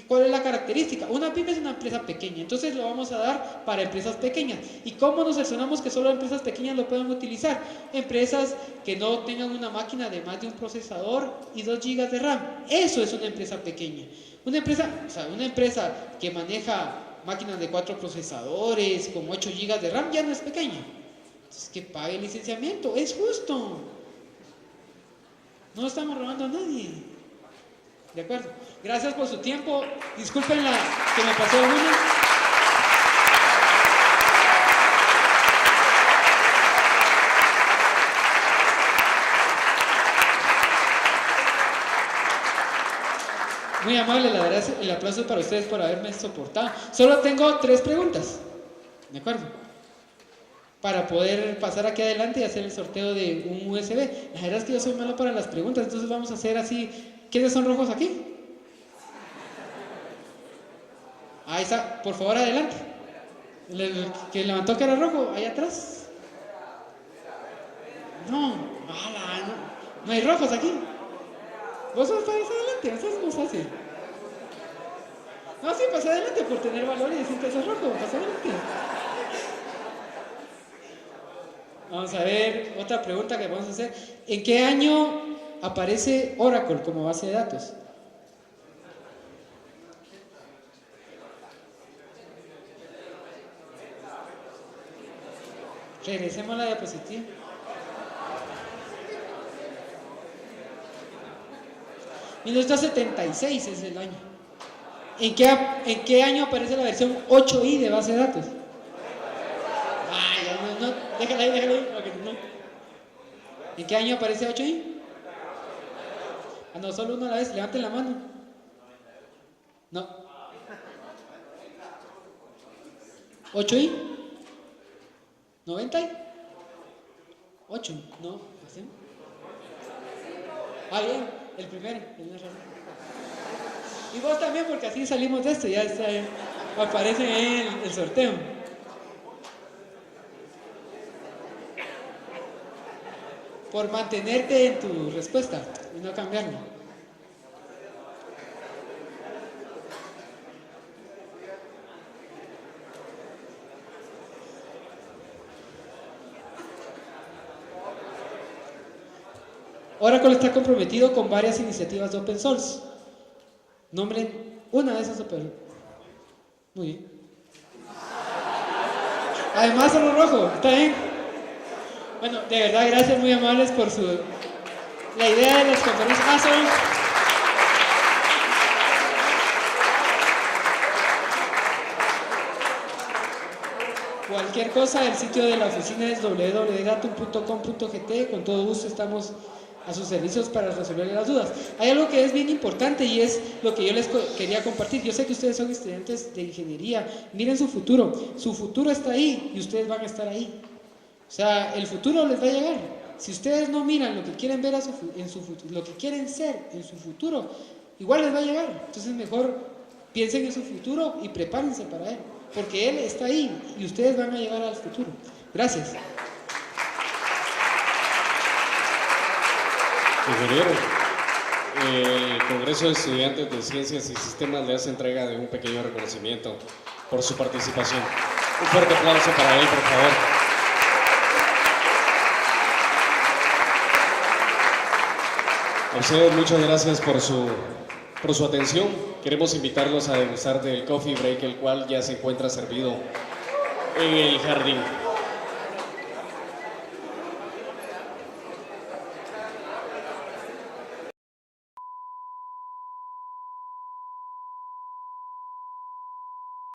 ¿Cuál es la característica? Una pyme es una empresa pequeña, entonces lo vamos a dar para empresas pequeñas. ¿Y cómo nos aseguramos que solo empresas pequeñas lo puedan utilizar? Empresas que no tengan una máquina de más de un procesador y 2 GB de RAM. Eso es una empresa pequeña. Una empresa que maneja máquinas de 4 procesadores con 8 GB de RAM ya no es pequeña. Entonces, que pague el licenciamiento, es justo. No estamos robando a nadie. ¿De acuerdo? Gracias por su tiempo. Disculpen que me pasó una. Muy amable, la verdad, el aplauso para ustedes por haberme soportado. Solo tengo 3 preguntas. ¿De acuerdo? Para poder pasar aquí adelante y hacer el sorteo de un USB. La verdad es que yo soy malo para las preguntas, entonces vamos a hacer así. ¿Quiénes son rojos aquí? Ahí está, por favor, adelante. Que levantó que era rojo, ahí atrás. No hay rojos aquí. Vos sos para adelante, eso es muy fácil. No, sí, pasa adelante por tener valor y decir que sos rojo, pasa adelante. Vamos a ver, otra pregunta que vamos a hacer. ¿En qué año aparece Oracle como base de datos? Regresemos a la diapositiva. (1976 es el año. ¿En qué año aparece la versión 8i de base de datos? No, déjala ahí, porque no. ¿En qué año aparece 8i? No, solo uno a la vez, levanten la mano. No. ¿8i? ¿90i? 8, no, ¿así? Bien, el primero, y vos también, porque así salimos de esto, ya está, aparece en el sorteo. Por mantenerte en tu respuesta y no cambiarlo. Oracle está comprometido con varias iniciativas de open source. Nombren una de esas open. Muy bien. Además, solo rojo, está bien. Bueno, de verdad, gracias, muy amables por la idea de las conferencias. Cualquier cosa, el sitio de la oficina es www.datum.com.gt. Con todo gusto estamos a sus servicios para resolver las dudas. Hay algo que es bien importante y es lo que yo les quería compartir. Yo sé que ustedes son estudiantes de ingeniería. Miren su futuro está ahí y ustedes van a estar ahí. O sea, el futuro les va a llegar. Si ustedes no miran lo que quieren ver lo que quieren ser en su futuro, igual les va a llegar. Entonces mejor piensen en su futuro y prepárense para él, porque él está ahí y ustedes van a llegar al futuro. Gracias. Ingeniero, el Congreso de Estudiantes de Ciencias y Sistemas le hace entrega de un pequeño reconocimiento por su participación. Un fuerte aplauso para él, por favor. A ustedes muchas gracias por su atención. Queremos invitarlos a degustar del coffee break, el cual ya se encuentra servido en el jardín.